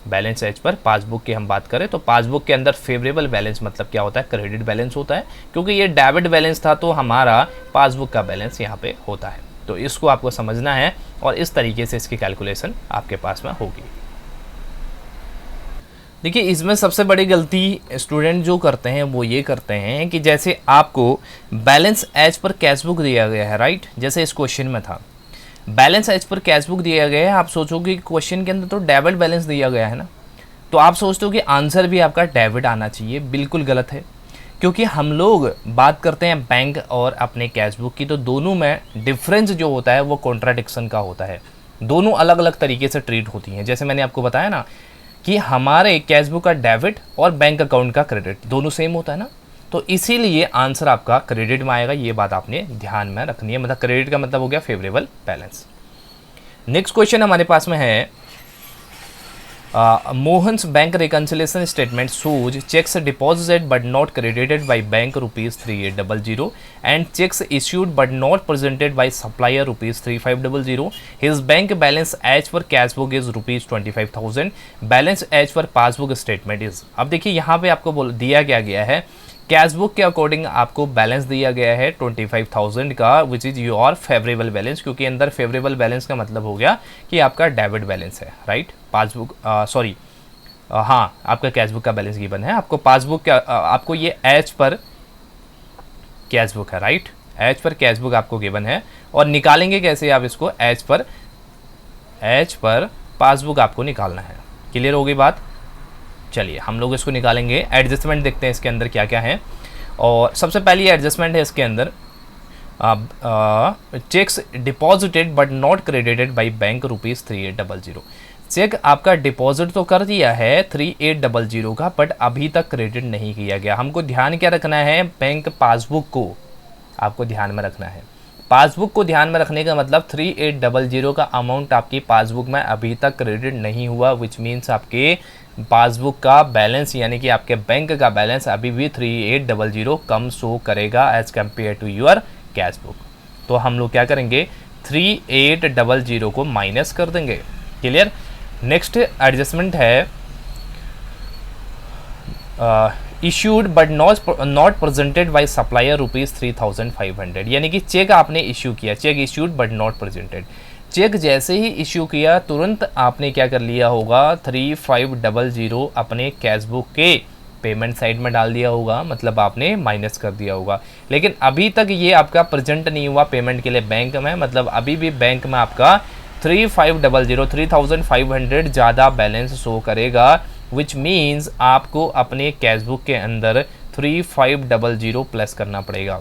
बैलेंस एज पर पासबुक की हम बात करें तो पासबुक के अंदर फेवरेबल बैलेंस मतलब क्या होता है, क्रेडिट बैलेंस होता है, क्योंकि ये डेबिट बैलेंस था तो हमारा पासबुक का बैलेंस यहाँ पे होता है. तो इसको आपको समझना है और इस तरीके से इसकी कैलकुलेशन आपके पास में होगी. देखिए इसमें सबसे बड़ी गलती स्टूडेंट जो करते हैं वो ये करते हैं कि जैसे आपको balance as per cash book दिया गया है, राइट, जैसे इस क्वेश्चन में था balance as per cash book दिया गया है, आप सोचोगे कि क्वेश्चन के अंदर तो डेबिट बैलेंस दिया गया है ना, तो आप सोचते हो कि आंसर भी आपका डेबिट आना चाहिए. बिल्कुल गलत है, क्योंकि हम लोग बात करते हैं बैंक और अपने कैश बुक की, तो दोनों में डिफरेंस जो होता है वो कॉन्ट्राडिक्शन का होता है, दोनों अलग अलग तरीके से ट्रीट होती हैं. जैसे मैंने आपको बताया ना कि हमारे कैश बुक का डेबिट और बैंक अकाउंट का क्रेडिट दोनों सेम होता है ना, तो इसीलिए आंसर आपका क्रेडिट में आएगा. ये बात आपने ध्यान में रखनी है, मतलब क्रेडिट का मतलब हो गया फेवरेबल बैलेंस. नेक्स्ट क्वेश्चन हमारे पास में है Mohan's bank reconciliation statement shows cheques deposited but not credited by bank rupees 3800 and cheques issued but not presented by supplier rupees 3500. His bank balance as per cash book is rupees 25,000. Balance as per passbook statement is. अब देखिए यहाँ पे आपको दिया गया है cash book के according आपको बैलेंस दिया गया है 25,000 का, which is your favourable balance, क्योंकि अंदर फेवरेबल बैलेंस का मतलब हो गया कि आपका डेबिट बैलेंस है, राइट. पासबुक सॉरी हाँ आपका कैश बुक का बैलेंस गिवन है, आपको पासबुक का आपको ये एज पर कैश बुक है, right, as per cash book आपको गिवन है. और निकालेंगे कैसे आप इसको, एज पर पासबुक आपको निकालना है. क्लियर हो गई बात. चलिए हम लोग इसको निकालेंगे. एडजस्टमेंट देखते हैं इसके अंदर क्या क्या है. और सबसे पहली एडजस्टमेंट है इसके अंदर cheques deposited but not credited by bank rupees 3800. Cheque आपका डिपॉजिट तो कर दिया है 3800 का, बट अभी तक क्रेडिट नहीं किया गया. हमको ध्यान क्या रखना है, बैंक पासबुक को आपको ध्यान में रखना है. पासबुक को ध्यान में रखने का मतलब 3800 का अमाउंट आपकी पासबुक में अभी तक क्रेडिट नहीं हुआ, विच मीन्स आपके पासबुक का बैलेंस यानी कि आपके बैंक का बैलेंस अभी भी 3800 कम शो करेगा as compare to your cash book. तो हम लोग क्या करेंगे 3800 को माइनस कर देंगे. क्लियर. नेक्स्ट एडजस्टमेंट है issued but not presented by supplier rupees 3500, यानी कि चेक आपने इश्यू किया, cheque issued but not presented. Cheque जैसे ही इश्यू किया तुरंत आपने क्या कर लिया होगा 3500 अपने कैश बुक के पेमेंट साइड में डाल दिया होगा, मतलब आपने माइनस कर दिया होगा. लेकिन अभी तक ये आपका प्रेजेंट नहीं हुआ पेमेंट के लिए बैंक में, मतलब अभी भी बैंक में आपका 3500 ज़्यादा बैलेंस शो करेगा, विच मीन्स आपको अपने कैश बुक के अंदर 3500 प्लस करना पड़ेगा.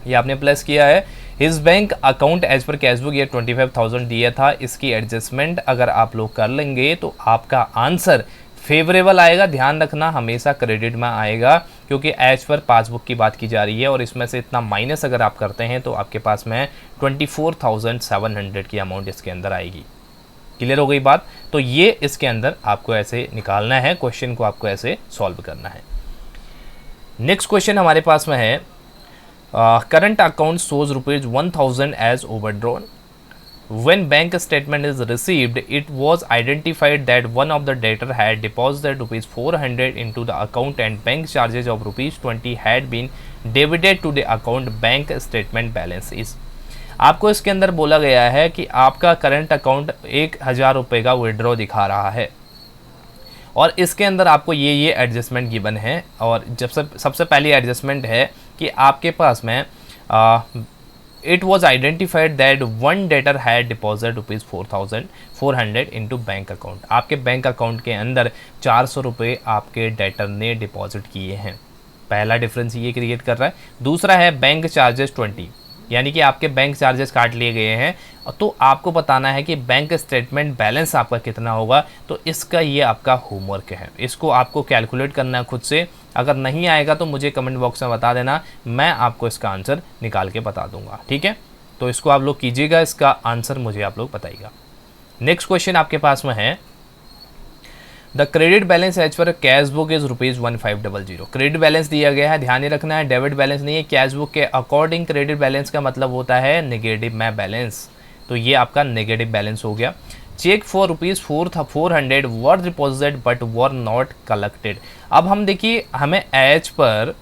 ये आपने प्लस किया है. His bank account as per cash book ये 25,000 दिया था, इसकी एडजस्टमेंट अगर आप लोग कर लेंगे तो आपका आंसर फेवरेबल आएगा. ध्यान रखना हमेशा क्रेडिट में आएगा, क्योंकि एज पर पासबुक की बात की जा रही है और इसमें से इतना माइनस अगर आप करते हैं तो आपके पास में 24,700 की अमाउंट इसके अंदर आएगी. क्लियर हो गई बात। तो ये इसके अंदर आपको ऐसे निकालना है, क्वेश्चन को आपको ऐसे सॉल्व करना है। नेक्स्ट क्वेश्चन हमारे पास में है, current account shows ₹1000 as overdrawn. When bank statement is received, it was identified that one of the debtor had deposited ₹400 into the account and bank charges of ₹20 had been debited to the account. Bank statement balance is। आपको इसके अंदर बोला गया है कि आपका current account 1000 रुपये का विड्रॉ दिखा रहा है और इसके अंदर आपको ये एडजस्टमेंट गिवन है। और जब सबसे पहली एडजस्टमेंट है कि आपके पास में it was identified that one debtor had deposited ₹400 into bank account. आपके बैंक अकाउंट के अंदर 400 रुपये आपके डेटर ने डिपॉजिट किए हैं। पहला डिफरेंस ये क्रिएट कर रहा है। दूसरा है बैंक चार्जेस 20, यानी कि आपके बैंक चार्जेस काट लिए गए हैं। तो आपको बताना है कि बैंक स्टेटमेंट बैलेंस आपका कितना होगा। तो इसका ये आपका होमवर्क है, इसको आपको कैलकुलेट करना है खुद से। अगर नहीं आएगा तो मुझे कमेंट बॉक्स में बता देना, मैं आपको इसका आंसर निकाल के बता दूंगा, ठीक है। तो इसको आप लोग कीजिएगा, इसका आंसर मुझे आप लोग बताइएगा। नेक्स्ट क्वेश्चन आपके पास में है, the credit balance as per cash book is ₹1500। Credit balance दिया गया है, ध्यान ही रखना है, डेबिट बैलेंस नहीं है। कैश बुक के अकॉर्डिंग क्रेडिट बैलेंस का मतलब होता है नेगेटिव में बैलेंस। तो ये आपका नेगेटिव बैलेंस हो गया। Cheque for ₹400 were deposited but were not collected. अब हम देखिए, हमें एज पर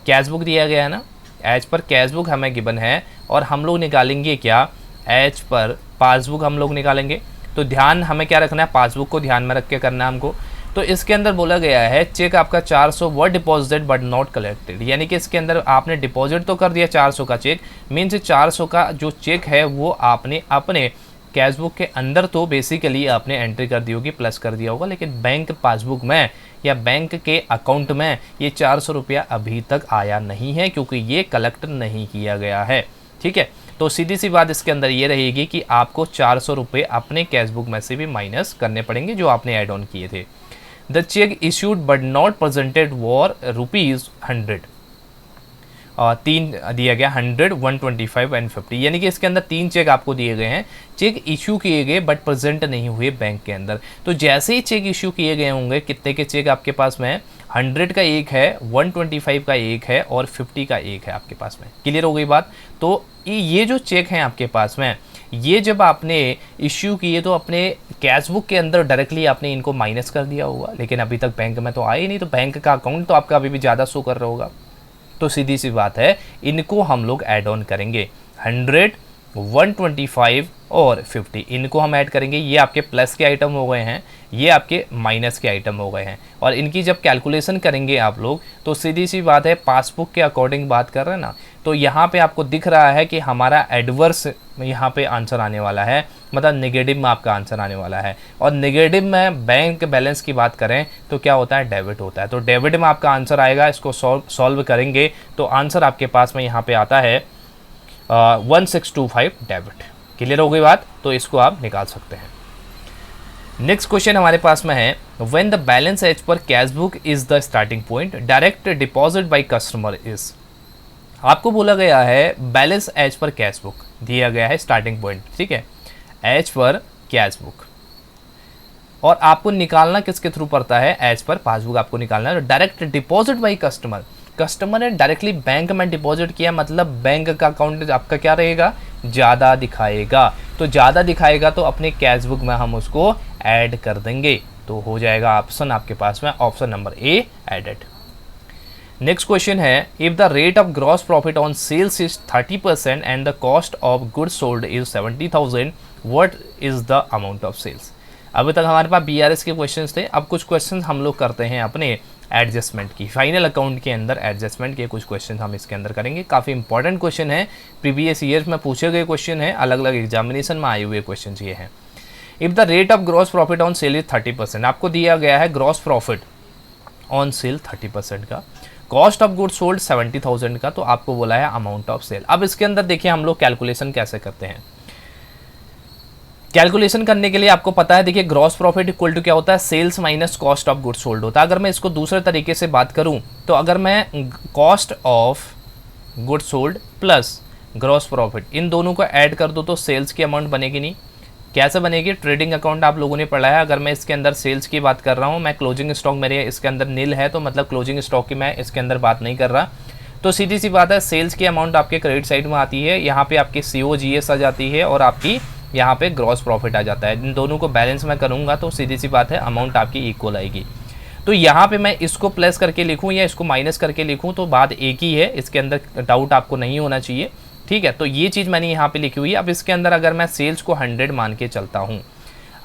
कैश बुक दिया गया है ना, एज पर कैश बुक हमें गिवन है और हम लोग निकालेंगे क्या, एज पर पासबुक हम लोग निकालेंगे। तो ध्यान हमें क्या रखना है, पासबुक को ध्यान में रख के करना है हमको। तो इसके अंदर बोला गया है चेक आपका 400 were deposited but not collected, यानी कि इसके अंदर आपने डिपॉजिट तो कर दिया 400 का चेक, मीन्स 400 का जो चेक है वो आपने अपने कैश बुक के अंदर तो बेसिकली आपने एंट्री कर दी होगी, प्लस कर दिया होगा, लेकिन बैंक पासबुक में या बैंक के अकाउंट में ये 400 रुपया अभी तक आया नहीं है, क्योंकि ये कलेक्ट नहीं किया गया है, ठीक है। तो सीधी सी बात इसके अंदर ये रहेगी कि आपको 400 रुपये अपने कैश बुक में से भी माइनस करने पड़ेंगे जो आपने ऐड ऑन किए थे। The check issued but not presented war ₹100। तीन दिया गया 100, 125 एंड 50, यानी कि इसके अंदर 3 चेक आपको दिए गए हैं। चेक इशू किए गए बट प्रेजेंट नहीं हुए बैंक के अंदर। तो जैसे ही चेक इशू किए गए होंगे, कितने के चेक आपके पास में है, 100 का एक है, 125 का एक है और 50 का एक है आपके पास में। क्लियर हो गई बात। तो ये जो चेक हैं आपके पास में, ये जब आपने इश्यू किए तो अपने कैश बुक के अंदर डायरेक्टली आपने इनको माइनस कर दिया होगा, लेकिन अभी तक बैंक में तो आए ही नहीं, तो बैंक का अकाउंट तो आपका अभी भी ज़्यादा शो कर रहा होगा। तो सीधी सी बात है, इनको हम लोग ऐड ऑन करेंगे, 100, 125 और 50, इनको हम ऐड करेंगे। ये आपके प्लस के आइटम हो गए हैं, ये आपके माइनस के आइटम हो गए हैं। और इनकी जब कैलकुलेशन करेंगे आप लोग, तो सीधी सी बात है, पासबुक के अकॉर्डिंग बात कर रहे हैं ना, तो यहाँ पे आपको दिख रहा है कि हमारा एडवर्स यहाँ पे आंसर आने वाला है, मतलब नेगेटिव में आपका आंसर आने वाला है। और नेगेटिव में बैंक बैलेंस की बात करें तो क्या होता है, डेबिट होता है। तो डेबिट में आपका आंसर आएगा, इसको सॉल्व करेंगे तो आंसर आपके पास में यहाँ पे आता है 1625 डेबिट। क्लियर हो गई बात। तो इसको आप निकाल सकते हैं। नेक्स्ट क्वेश्चन हमारे पास में है, when the balance as per cash book is the starting point, direct deposit by customer is. आपको बोला गया है balance as per cash book दिया गया है स्टार्टिंग पॉइंट, ठीक है, एज पर कैश बुक, और आपको निकालना किसके थ्रू पड़ता है, एज पर पासबुक आपको निकालना है। Direct deposit by customer, customer ने डायरेक्टली बैंक में डिपॉजिट किया, मतलब बैंक का अकाउंट आपका क्या रहेगा, ज़्यादा दिखाएगा। तो ज़्यादा दिखाएगा तो अपने कैश बुक में हम उसको ऐड कर देंगे, तो हो जाएगा ऑप्शन आपके पास में option number A added. Next question है, if the rate of gross profit on sales is 30% and the cost of goods sold is 70,000, what is the amount of sales. अभी तक हमारे पास BRS के क्वेश्चंस थे, अब कुछ क्वेश्चंस हम लोग करते हैं अपने एडजस्टमेंट की, फाइनल अकाउंट के अंदर एडजस्टमेंट के कुछ क्वेश्चन हम इसके अंदर करेंगे। काफ़ी इंपॉर्टेंट क्वेश्चन है, प्रीवियस ईयर में पूछे गए क्वेश्चन है, अलग अलग एग्जामिनेशन में आए हुए क्वेश्चन ये हैं। If the rate of gross profit on sale is 30%, आपको दिया गया है ग्रॉस प्रॉफिट ऑन सेल 30% का, कॉस्ट ऑफ गुड्स सोल्ड 70,000 का, तो आपको बोला है अमाउंट ऑफ सेल। अब इसके अंदर देखिए हम लोग कैलकुलेशन कैसे करते हैं। कैलकुलेशन करने के लिए आपको पता है, देखिए ग्रॉस प्रॉफिट इक्वल टू क्या होता है, sales minus cost of goods sold होता है। अगर मैं इसको दूसरे तरीके से बात करूं तो अगर मैं cost of goods sold plus gross profit in दोनों को ऐड कर दूं तो सेल्स की अमाउंट बनेगी नहीं, कैसे बनेगी? ट्रेडिंग अकाउंट आप लोगों ने पढ़ा है। अगर मैं इसके अंदर सेल्स की बात कर रहा हूँ, मैं क्लोजिंग स्टॉक मेरे इसके अंदर नील है, तो मतलब क्लोजिंग स्टॉक की मैं इसके अंदर बात नहीं कर रहा। तो सीधी सी बात है, सेल्स की अमाउंट आपके क्रेडिट साइड में आती है, यहाँ पे आपकी COGS आ जाती है और आपकी यहाँ पे ग्रॉस प्रॉफिट आ जाता है। इन दोनों को बैलेंस में करूँगा तो सीधी सी बात है अमाउंट आपकी इक्वल आएगी। तो यहाँ पे मैं इसको प्लस करके लिखूँ या इसको माइनस करके लिखूँ तो बात एक ही है, इसके अंदर डाउट आपको नहीं होना चाहिए। ठीक है, तो ये चीज़ मैंने यहाँ पे लिखी हुई है। अब इसके अंदर अगर मैं सेल्स को 100 मान के चलता हूँ,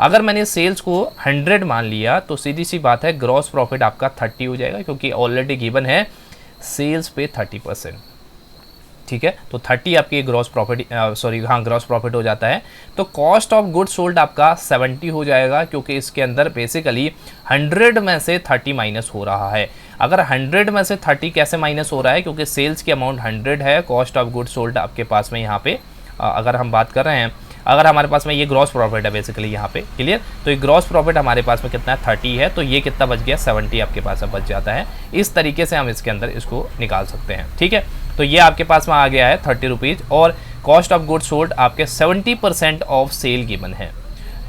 अगर मैंने सेल्स को 100 मान लिया तो सीधी सी बात है ग्रॉस प्रॉफिट आपका 30 हो जाएगा, क्योंकि ऑलरेडी गिवन है सेल्स पे 30%। ठीक है, तो 30 आपकी ग्रॉस प्रॉफिट ग्रॉस प्रॉफिट हो जाता है। तो कॉस्ट ऑफ गुड्स सोल्ड आपका 70 हो जाएगा, क्योंकि इसके अंदर बेसिकली 100 में से 30 माइनस हो रहा है। अगर 100 में से 30 कैसे माइनस हो रहा है? क्योंकि सेल्स की अमाउंट 100 है, कॉस्ट ऑफ गुड्स सोल्ड आपके पास में यहाँ पे अगर हम बात कर रहे हैं, अगर हमारे पास में ये ग्रॉस प्रॉफिट है बेसिकली यहाँ पे, क्लियर? तो ये ग्रॉस प्रॉफिट हमारे पास में कितना है? 30 है, तो ये कितना बच गया? 70 आपके पास बच जाता है। इस तरीके से हम इसके अंदर इसको निकाल सकते हैं। ठीक है, तो ये आपके पास में आ गया है 30 रुपीज़ और कॉस्ट ऑफ गुड्स सोल्ड आपके 70% ऑफ सेल गिवन है।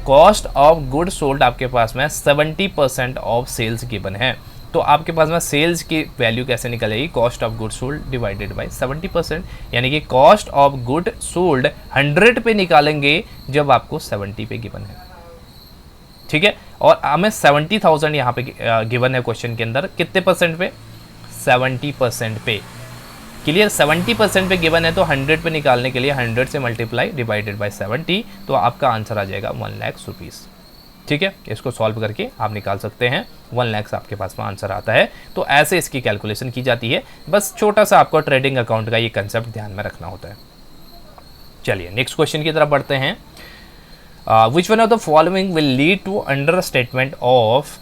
कॉस्ट ऑफ गुड्स सोल्ड आपके पास में 70% ऑफ सेल्स गिवन है। तो आपके पास में सेल्स की वैल्यू कैसे निकलेगी? Cost of good sold divided by 70%, यानी कि कॉस्ट ऑफ गुड सोल्ड 100 पे निकालेंगे जब आपको 70 पे गिवन है। ठीक है, और हमें 70,000 यहाँ पे गिवन है क्वेश्चन के अंदर, कितने परसेंट पे? 70% पे। क्लियर? 70% पे गिवन है, तो 100 पे निकालने के लिए 100 से मल्टीप्लाई डिवाइडेड बाय 70, तो आपका आंसर आ जाएगा 1 लाख रुपीज़। ठीक है, इसको सॉल्व करके आप निकाल सकते हैं, 1 लाख आपके पास में आंसर आता है। तो ऐसे इसकी कैलकुलेशन की जाती है। बस छोटा सा आपको ट्रेडिंग अकाउंट का ये कंसेप्ट ध्यान में रखना होता है। चलिए नेक्स्ट क्वेश्चन की तरफ बढ़ते हैं। Which one of the following will lead to understatement of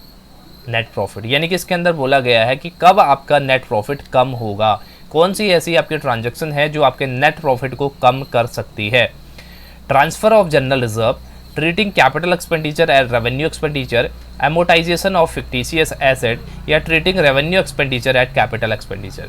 net profit? यानी कि इसके अंदर बोला गया है कि कब आपका नेट प्रॉफिट कम होगा। कौन सी ऐसी आपकी ट्रांजैक्शन है जो आपके नेट प्रॉफिट को कम कर सकती है? Transfer of general reserve, treating capital expenditure as revenue expenditure, amortisation of fictitious asset, या treating revenue expenditure at capital expenditure.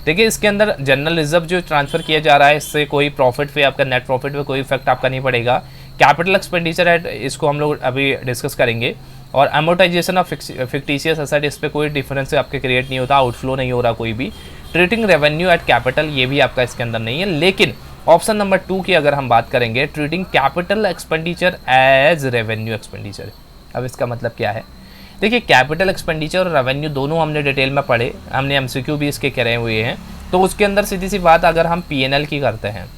देखिए इसके अंदर जनरल रिजर्व जो ट्रांसफर किया जा रहा है, इससे कोई प्रॉफिट पे आपका नेट प्रॉफिट पे कोई इफेक्ट आपका नहीं पड़ेगा। कैपिटल एक्सपेंडिचर एट, इसको हम लोग अभी डिस्कस करेंगे। और एमोटाइजेशन ऑफ फिक्टिशियस एसेट, इस पर कोई डिफरेंस आपके क्रिएट नहीं होता, आउटफ्लो नहीं हो रहा कोई भी। ट्रीटिंग रेवेन्यू एट कैपिटल, ये भी आपका इसके अंदर नहीं है। लेकिन ऑप्शन नंबर 2 की अगर हम बात करेंगे, treating capital expenditure as revenue expenditure. अब इसका मतलब क्या है? देखिए कैपिटल एक्सपेंडिचर और रेवेन्यू दोनों हमने डिटेल में पढ़े, हमने MCQ भी इसके करे हुए हैं। तो उसके अंदर सीधी सी बात, अगर हम P&L की करते हैं,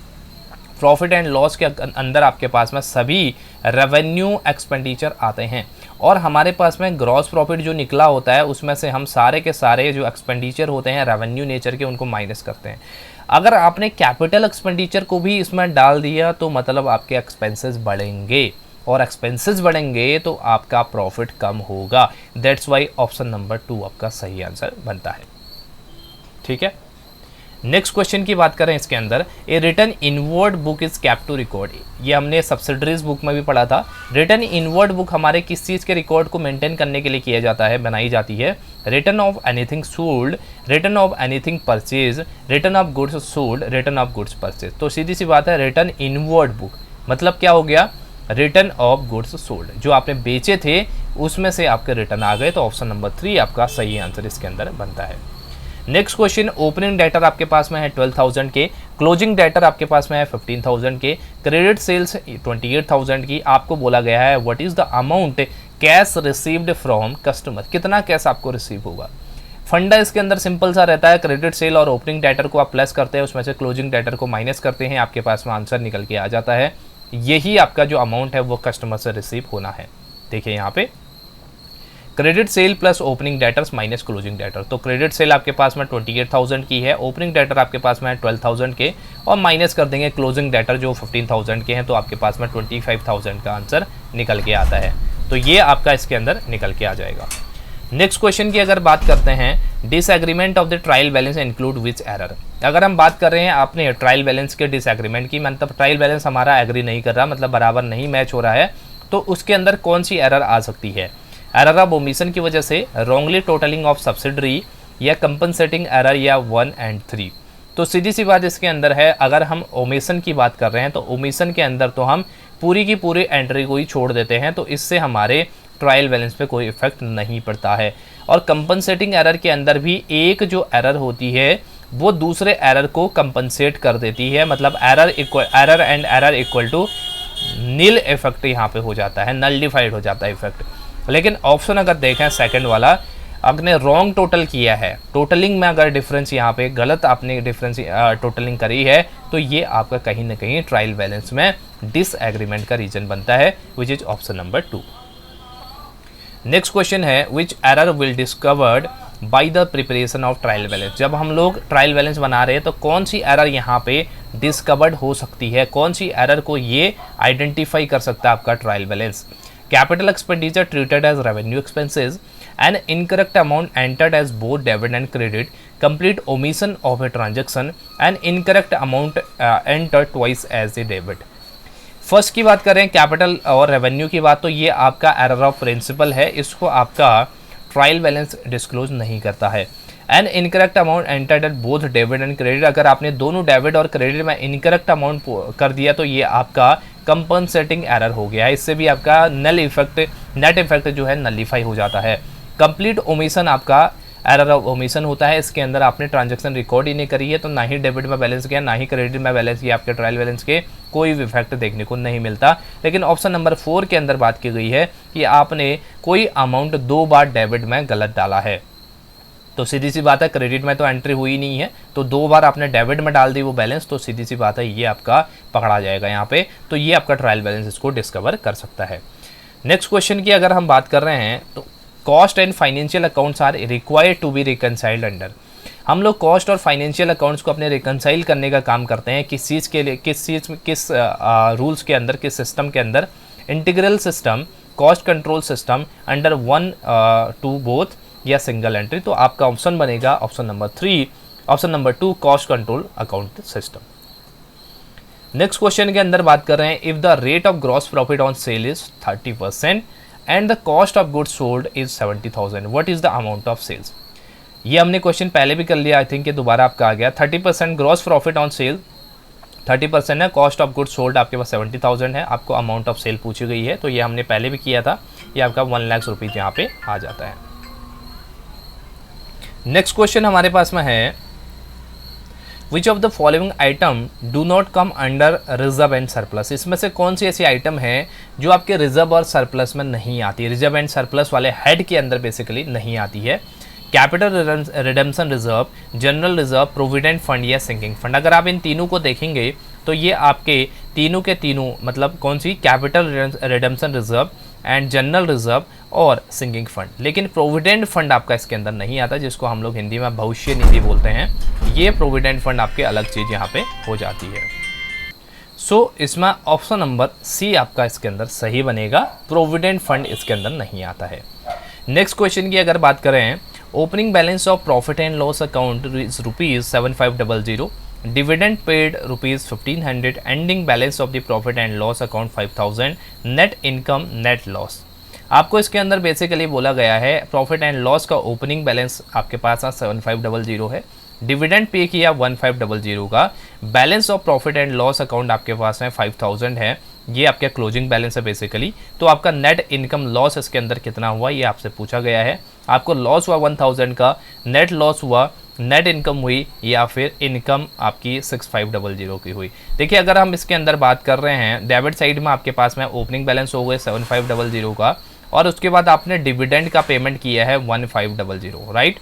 प्रॉफिट एंड लॉस के अंदर आपके पास में सभी रेवेन्यू एक्सपेंडिचर आते हैं, और हमारे पास में ग्रॉस प्रॉफिट जो निकला होता है उसमें से हम सारे के सारे जो एक्सपेंडिचर होते हैं रेवेन्यू नेचर के, उनको माइनस करते हैं। अगर आपने कैपिटल एक्सपेंडिचर को भी इसमें डाल दिया तो मतलब आपके एक्सपेंसेस बढ़ेंगे, और एक्सपेंसेस बढ़ेंगे तो आपका प्रॉफिट कम होगा। दैट्स वाई ऑप्शन नंबर 2 आपका सही आंसर बनता है। ठीक है, नेक्स्ट क्वेश्चन की बात करें इसके अंदर, a return inward book is kept to record. ये हमने सब्सिडरीज बुक में भी पढ़ा था। रिटर्न इनवर्ड बुक हमारे किस चीज़ के रिकॉर्ड को मेंटेन करने के लिए किया जाता है, बनाई जाती है? Return of anything sold, return of anything purchase, return of goods sold, return of goods purchase. तो सीधी सी बात है, रिटर्न इनवर्ड बुक मतलब क्या हो गया? रिटर्न ऑफ गुड्स सोल्ड, जो आपने बेचे थे उसमें से आपके रिटर्न आ गए, तो ऑप्शन नंबर 3 आपका सही आंसर इसके अंदर बनता है। नेक्स्ट क्वेश्चन, ओपनिंग डेटर आपके पास में है 12,000 के, क्लोजिंग डेटर आपके पास में है 15,000 के, क्रेडिट सेल्स 28,000 की। आपको बोला गया है what is the amount cash received from customer, कितना कैश आपको रिसीव होगा। फंडा इसके अंदर सिंपल सा रहता है, क्रेडिट सेल और ओपनिंग डेटर को आप प्लस करते हैं, उसमें से क्लोजिंग डेटर को माइनस करते हैं, आपके पास में आंसर निकल के आ जाता है। यही आपका जो अमाउंट है वो कस्टमर से रिसीव होना है। देखिए यहाँ पे credit sale plus opening debtors minus closing debtor. तो क्रेडिट सेल आपके पास में 28,000 की है, ओपनिंग डेटर आपके पास में है 12,000 के, और माइनस कर देंगे क्लोजिंग डेटर जो 15,000 के हैं, तो आपके पास में 25,000 का आंसर निकल के आता है। तो ये आपका इसके अंदर निकल के आ जाएगा। नेक्स्ट क्वेश्चन की अगर बात करते हैं, disagreement of the trial balance include which error. अगर हम बात कर रहे हैं आपने ट्रायल बैलेंस के डिसएग्रीमेंट की, मतलब ट्रायल बैलेंस हमारा एग्री नहीं कर रहा, मतलब बराबर नहीं मैच हो रहा है, तो उसके अंदर कौन सी एरर आ सकती है? एरर ऑफ ओमिशन की वजह से, रॉन्गली टोटलिंग ऑफ सब्सिडरी, या कंपनसेटिंग एरर, या 1 और 3। तो सीधी सी बात इसके अंदर है, अगर हम ओमिशन की बात कर रहे हैं तो ओमिशन के अंदर तो हम पूरी की पूरी एंट्री को ही छोड़ देते हैं, तो इससे हमारे ट्रायल बैलेंस पे कोई इफेक्ट नहीं पड़ता है। और कंपनसेटिंग एरर के अंदर भी एक जो एरर होती है वो दूसरे एरर को कंपनसेट कर देती है, मतलब error and error equal to nil effect यहाँ पे हो जाता है, नलिफाइड हो जाता है इफेक्ट। लेकिन ऑप्शन अगर देखें सेकंड वाला, आपने रॉन्ग टोटल किया है, टोटलिंग में अगर डिफरेंस यहाँ पे गलत आपने डिफरेंस टोटलिंग करी है, तो ये आपका कहीं ना कहीं ट्रायल बैलेंस में डिसएग्रीमेंट का रीजन बनता है, which is option number 2। Next question है which error will discovered by the preparation of trial balance. जब हम लोग ट्रायल बैलेंस बना रहे हैं तो कौन सी एरर यहाँ पे डिस्कवर्ड हो सकती है, कौन सी एरर को ये आइडेंटिफाई कर सकता है आपका trial balance. Capital expenditure treated as revenue expenses, an incorrect amount entered as both debit and credit, complete omission of a transaction, an incorrect amount entered twice as a debit। First की बात करें capital और revenue की बात, तो ये आपका error of principal है, इसको आपका ट्रायल बैलेंस डिस्क्लोज नहीं करता है। An incorrect amount entered at both debit and credit, अगर आपने दोनों डेबिट और क्रेडिट में इनकरेक्ट अमाउंट कर दिया तो ये आपका कंपनसेटिंग एरर हो गया है, इससे भी आपका नल इफेक्ट, नेट इफेक्ट जो है नलिफाई हो जाता है। कंप्लीट ओमिशन आपका एरर ऑफ ओमिशन होता है, इसके अंदर आपने ट्रांजैक्शन रिकॉर्ड ही नहीं करी है, तो ना ही डेबिट में बैलेंस किया ना ही क्रेडिट में बैलेंस किया, आपके ट्रायल बैलेंस के कोई भी इफेक्ट देखने को नहीं मिलता। लेकिन ऑप्शन नंबर 4 के अंदर बात की गई है कि आपने कोई अमाउंट 2 बार डेबिट में गलत डाला है, तो सीधी सी बात है क्रेडिट में तो एंट्री हुई नहीं है, तो 2 बार आपने डेबिट में डाल दी वो बैलेंस, तो सीधी सी बात है ये आपका पकड़ा जाएगा यहाँ पे, तो ये आपका ट्रायल बैलेंस इसको डिस्कवर कर सकता है। नेक्स्ट क्वेश्चन की अगर हम बात कर रहे हैं तो cost and financial accounts are required to be reconciled under. हम लोग कॉस्ट और फाइनेंशियल अकाउंट्स को अपने रिकनसाइल करने का काम करते हैं किस चीज़ के लिए, किस रूल्स के अंदर, किस सिस्टम के अंदर, integral system, cost control system, under 1 2 both या सिंगल एंट्री। तो आपका ऑप्शन बनेगा option number 3, option number 2 cost control account system. Next question के अंदर बात कर रहे हैं if the rate of gross profit on sale is 30% and the cost of goods sold is 70,000, what is the amount of sales. ये हमने question पहले भी कर लिया, आई थिंक ये दोबारा आपका आ गया। 30% ग्रॉस प्रॉफिट ऑन सेल 30% है, कॉस्ट ऑफ गुड्स सोल्ड आपके पास 70,000 है, आपको अमाउंट ऑफ सेल पूछी गई है, तो ये हमने पहले भी किया था, ये आपका 1 लाख रुपीज़ यहाँ पे आ जाता है। नेक्स्ट क्वेश्चन हमारे पास में है which of the following item do not come under reserve and surplus. इसमें से कौन सी ऐसी आइटम है जो आपके रिजर्व और सरप्लस में नहीं आती, रिजर्व एंड सरप्लस वाले हेड के अंदर बेसिकली नहीं आती है। Capital redemption reserve, general reserve, provident fund या सिंकिंग फंड। अगर आप इन तीनों को देखेंगे तो ये आपके तीनों के तीनों मतलब कौन सी, capital redemption reserve and general reserve और सिंकिंग फंड। लेकिन प्रोविडेंट फंड आपका इसके अंदर नहीं आता, जिसको हम लोग हिंदी में भविष्य निधि बोलते हैं। ये प्रोविडेंट फंड आपके अलग चीज़ यहाँ पे हो जाती है। सो इसमें ऑप्शन नंबर सी आपका इसके अंदर सही बनेगा, प्रोविडेंट फंड इसके अंदर नहीं आता है। नेक्स्ट क्वेश्चन की अगर बात करें, opening balance of profit and loss account ₹7500, dividend paid ₹1500, ending balance of the profit and loss account 5000, net income net loss. आपको इसके अंदर बेसिकली बोला गया है प्रॉफिट एंड लॉस का ओपनिंग बैलेंस आपके पास 7500 है, डिविडेंड पे किया 1500 का, balance of profit and loss account आपके पास में 5000 है, ये आपका क्लोजिंग बैलेंस है बेसिकली। तो आपका नेट इनकम लॉस इसके अंदर कितना हुआ ये आपसे पूछा गया है। आपको लॉस हुआ 1000 का, नेट लॉस हुआ, नेट इनकम हुई या फिर इनकम आपकी 6500 की हुई। देखिए अगर हम इसके अंदर बात कर रहे हैं डेबिट साइड में आपके पास में ओपनिंग बैलेंस हो गए 7500 का, और उसके बाद आपने डिविडेंड का पेमेंट किया है 1500, राइट।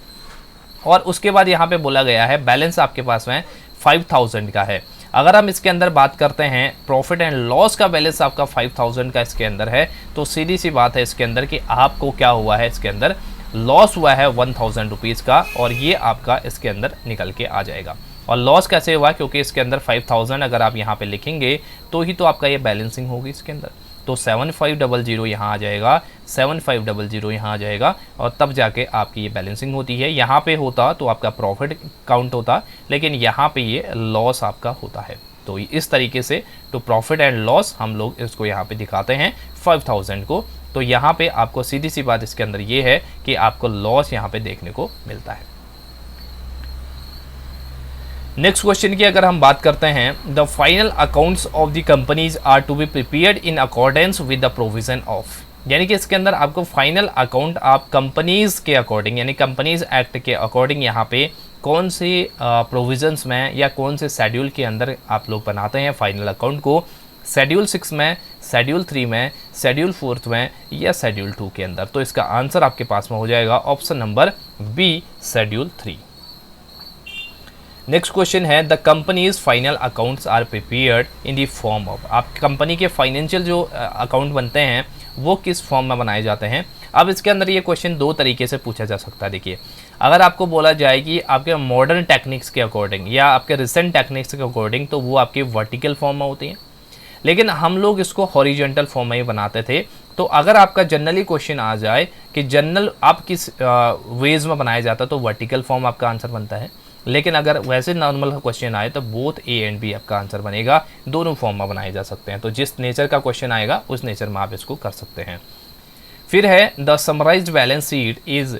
और उसके बाद यहाँ पे बोला गया है बैलेंस आपके पास में 5000 का है। अगर हम इसके अंदर बात करते हैं प्रॉफिट एंड लॉस का बैलेंस आपका 5000 का इसके अंदर है, तो सीधी सी बात है इसके अंदर कि आपको क्या हुआ है, इसके अंदर लॉस हुआ है 1000 रुपीज़ का, और ये आपका इसके अंदर निकल के आ जाएगा। और लॉस कैसे हुआ, क्योंकि इसके अंदर 5000 अगर आप यहाँ पे लिखेंगे तो ही तो आपका ये बैलेंसिंग होगी इसके अंदर, तो 7500 यहाँ आ जाएगा, 7500 यहाँ आ जाएगा, और तब जाके आपकी ये बैलेंसिंग होती है। यहाँ पे होता तो आपका प्रॉफिट काउंट होता, लेकिन यहाँ पे ये लॉस आपका होता है। तो इस तरीके से तो प्रॉफिट एंड लॉस हम लोग इसको यहाँ पे दिखाते हैं 5000 को। तो यहाँ पे आपको सीधी सी बात इसके अंदर ये है कि आपको लॉस यहाँ पे देखने को मिलता है। नेक्स्ट क्वेश्चन की अगर हम बात करते हैं, the final accounts of the companies are to be prepared in accordance with the provision of, यानी कि इसके अंदर आपको फाइनल अकाउंट आप कंपनीज के अकॉर्डिंग यानी कंपनीज एक्ट के अकॉर्डिंग यहाँ पे कौन से प्रोविजंस में या कौन से शेड्यूल के अंदर आप लोग बनाते हैं फाइनल अकाउंट को, शेड्यूल 6 में, शेड्यूल 3 में, शेड्यूल 4 में या शेड्यूल 2 के अंदर। तो इसका आंसर आपके पास में हो जाएगा option number B, schedule 3। Next question is, the company's final accounts are prepared in the form of, आप कंपनी के फाइनेंशियल जो अकाउंट बनते हैं वो किस फॉर्म में बनाए जाते हैं। अब इसके अंदर ये क्वेश्चन दो तरीके से पूछा जा सकता है। देखिए, अगर आपको बोला जाए कि आपके मॉडर्न टेक्निक्स के अकॉर्डिंग या आपके रिसेंट टेक्निक्स के अकॉर्डिंग, तो वो आपकी वर्टिकल फॉर्म में होती हैं, लेकिन हम लोग इसको हॉरिजॉन्टल फॉर्म में ही बनाते थे। तो अगर आपका जनरली क्वेश्चन आ जाए कि जनरल आप किस वेज में बनाया जाता है, तो वर्टिकल फॉर्म आपका आंसर बनता है। लेकिन अगर वैसे नॉर्मल क्वेश्चन आए तो बोथ ए एंड बी आपका आंसर बनेगा, दोनों फॉर्म में बनाए जा सकते हैं। तो जिस नेचर का क्वेश्चन आएगा उस नेचर में आप इसको कर सकते हैं। फिर है, the summarised balance sheet is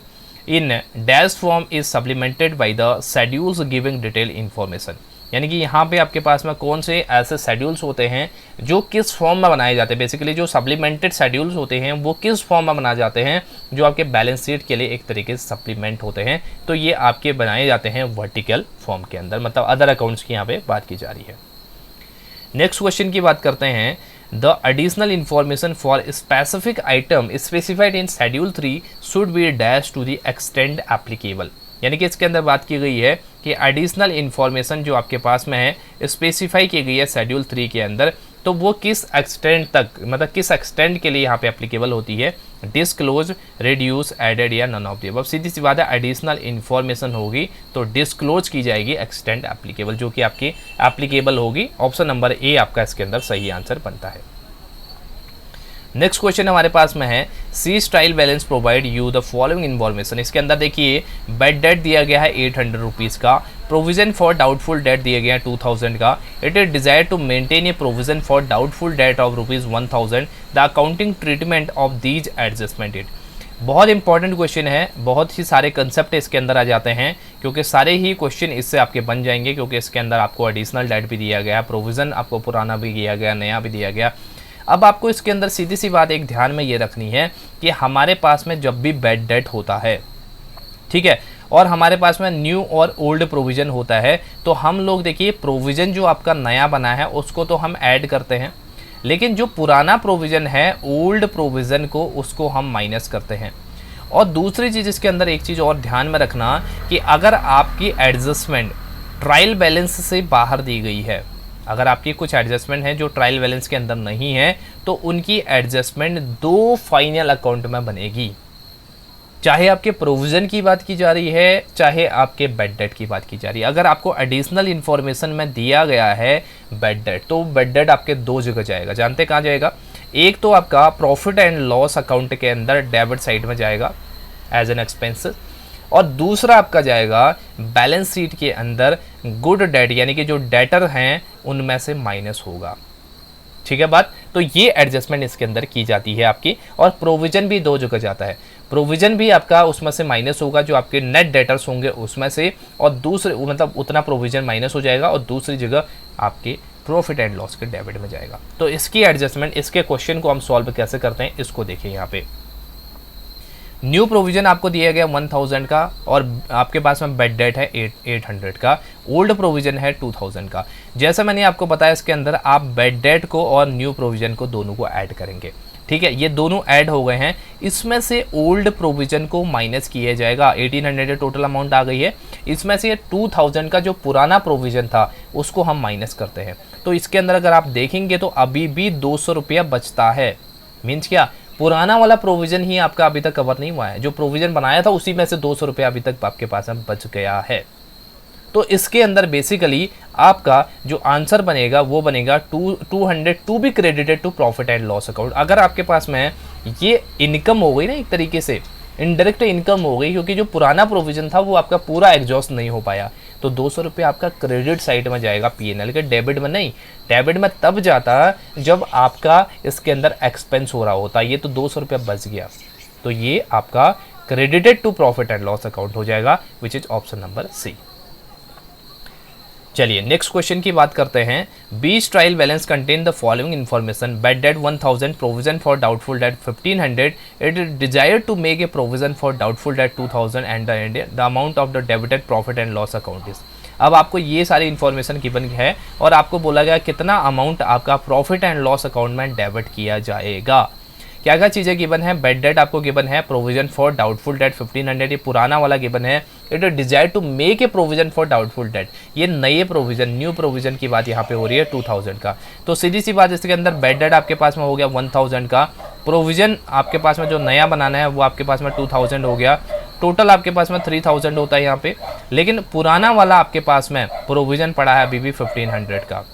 in dash form is supplemented by the schedules giving detail information, यानी कि यहाँ पे आपके पास में कौन से ऐसे शेड्यूल्स होते हैं जो किस फॉर्म में बनाए जाते हैं। बेसिकली जो सप्लीमेंटेड शेड्यूल्स होते हैं वो किस फॉर्म में बनाए जाते हैं, जो आपके बैलेंस शीट के लिए एक तरीके से सप्लीमेंट होते हैं। तो ये आपके बनाए जाते हैं वर्टिकल फॉर्म के अंदर, मतलब अदर अकाउंट्स की यहाँ पे बात की जा रही है। नेक्स्ट क्वेश्चन की बात करते हैं, the additional information for specific item specified in schedule 3 should be dash to the extent applicable, यानी कि इसके अंदर बात की गई है कि एडिशनल इन्फॉर्मेशन जो आपके पास में है स्पेसिफाई की गई है शेड्यूल 3 के अंदर, तो वो किस एक्सटेंट तक, मतलब किस एक्सटेंट के लिए यहाँ पे एप्लीकेबल होती है, डिस्क्लोज, रिड्यूस, एडेड या नन ऑफ द अबव। सीधी सी बात है, एडिशनल इन्फॉर्मेशन होगी तो डिस्क्लोज की जाएगी, एक्सटेंट एप्लीकेबल जो कि आपकी एप्लीकेबल होगी। ऑप्शन नंबर ए आपका इसके अंदर सही आंसर बनता है। नेक्स्ट क्वेश्चन हमारे पास में है, C style balance provide you the following information. इसके अंदर देखिए, बेड डेट दिया गया है 800 रुपीज़ का, प्रोविजन फॉर डाउटफुल डेट दिया गया है 2000 का, it is desire to maintain a provision for doubtful debt of ₹1000, the accounting treatment of these adjustment it. बहुत इंपॉर्टेंट क्वेश्चन है, बहुत ही सारे कंसेप्ट इसके अंदर आ जाते हैं, क्योंकि सारे ही क्वेश्चन इससे आपके बन जाएंगे, क्योंकि इसके अंदर आपको एडिशनल डेट भी दिया गया, प्रोविजन आपको पुराना भी दिया गया, नया भी दिया गया। अब आपको इसके अंदर सीधी सी बात एक ध्यान में ये रखनी है कि हमारे पास में जब भी बेड डेट होता है, ठीक है, और हमारे पास में न्यू और ओल्ड प्रोविज़न होता है, तो हम लोग देखिए प्रोविज़न जो आपका नया बना है उसको तो हम ऐड करते हैं, लेकिन जो पुराना प्रोविज़न है ओल्ड प्रोविज़न को उसको हम माइनस करते हैं। और दूसरी चीज़ इसके अंदर एक चीज़ और ध्यान में रखना कि अगर आपकी एडजस्टमेंट ट्रायल बैलेंस से बाहर दी गई है, अगर आपकी कुछ एडजस्टमेंट है जो ट्रायल बैलेंस के अंदर नहीं है, तो उनकी एडजस्टमेंट दो फाइनल अकाउंट में बनेगी, चाहे आपके प्रोविज़न की बात की जा रही है, चाहे आपके बेड डेट की बात की जा रही है। अगर आपको एडिशनल इन्फॉर्मेशन में दिया गया है बेड डेट, तो बेड डेट आपके दो जगह जाएगा। जानते कहाँ जाएगा? एक तो आपका प्रॉफिट एंड लॉस अकाउंट के अंदर डेबिट साइड में जाएगा एज एन एक्सपेंसेस, और दूसरा आपका जाएगा बैलेंस शीट के अंदर गुड डेट, यानी कि जो डेटर हैं उनमें से माइनस होगा। ठीक है बात? तो ये एडजस्टमेंट इसके अंदर की जाती है आपकी। और प्रोविजन भी दो जगह जाता है, प्रोविजन भी आपका उसमें से माइनस होगा जो आपके नेट डेटर्स होंगे उसमें से, और दूसरे मतलब उतना प्रोविजन माइनस हो जाएगा, और दूसरी जगह आपके प्रॉफिट एंड लॉस के डेबिट में जाएगा। तो इसकी एडजस्टमेंट, इसके क्वेश्चन को हम सॉल्व कैसे करते हैं इसको देखिए। यहाँ पे न्यू प्रोविजन आपको दिया गया 1000 का, और आपके पास में बेड डेट है 800 का, ओल्ड प्रोविजन है 2000 का। जैसा मैंने आपको बताया इसके अंदर आप बेड डेट को और न्यू प्रोविजन को दोनों को ऐड करेंगे। ठीक है, ये दोनों ऐड हो गए हैं, इसमें से ओल्ड प्रोविजन को माइनस किया जाएगा। 1800 टोटल अमाउंट आ गई है, इसमें से 2000 का जो पुराना प्रोविजन था उसको हम माइनस करते हैं। तो इसके अंदर अगर आप देखेंगे तो अभी भी 200 रुपया बचता है। मीन्स क्या? पुराना वाला प्रोविजन ही आपका अभी तक कवर नहीं हुआ है, जो प्रोविजन बनाया था उसी में से 200 रुपया अभी तक आपके पास में बच गया है। तो इसके अंदर बेसिकली आपका जो आंसर बनेगा वो बनेगा 200 to be credited to profit and loss account. अगर आपके पास में ये इनकम हो गई ना, एक तरीके से इनडायरेक्ट इनकम हो गई, क्योंकि जो पुराना प्रोविजन था वो आपका पूरा एग्जॉस्ट नहीं हो पाया, तो 200 रुपये आपका क्रेडिट साइड में जाएगा, पीएनएल के, डेबिट में नहीं। डेबिट में तब जाता जब आपका इसके अंदर एक्सपेंस हो रहा होता, ये तो 200 रुपया बच गया, तो ये आपका credited to profit and loss account हो जाएगा, which is option number C. चलिए नेक्स्ट क्वेश्चन की बात करते हैं। बीच trial balance contain the following information: bad debt 1000, provision for doubtful debt 1500, it is desired to make a provision for doubtful debt 2000 and the amount of the debited profit and loss account is. अब आपको ये सारी information given है और आपको बोला गया कितना अमाउंट आपका प्रॉफिट एंड लॉस अकाउंट में डेबिट किया जाएगा। क्या क्या चीज़ें गिवन है? बेड डेट आपको गिवन है, प्रोविजन फॉर डाउटफुल डेट 1500, ये पुराना वाला गिवन है। It desire to make a provision for doubtful debt, ये नए प्रोविजन, न्यू प्रोविजन की बात यहाँ पे हो रही है 2000 का। तो सीधी सी बात, इसके अंदर बेड डेट आपके पास में हो गया 1000 का, प्रोविजन आपके पास में जो नया बनाना है वो आपके पास में 2000 हो गया, टोटल आपके पास में 3000 होता है यहाँ पे। लेकिन पुराना वाला आपके पास में प्रोविजन पड़ा है अभी भी 1500 का,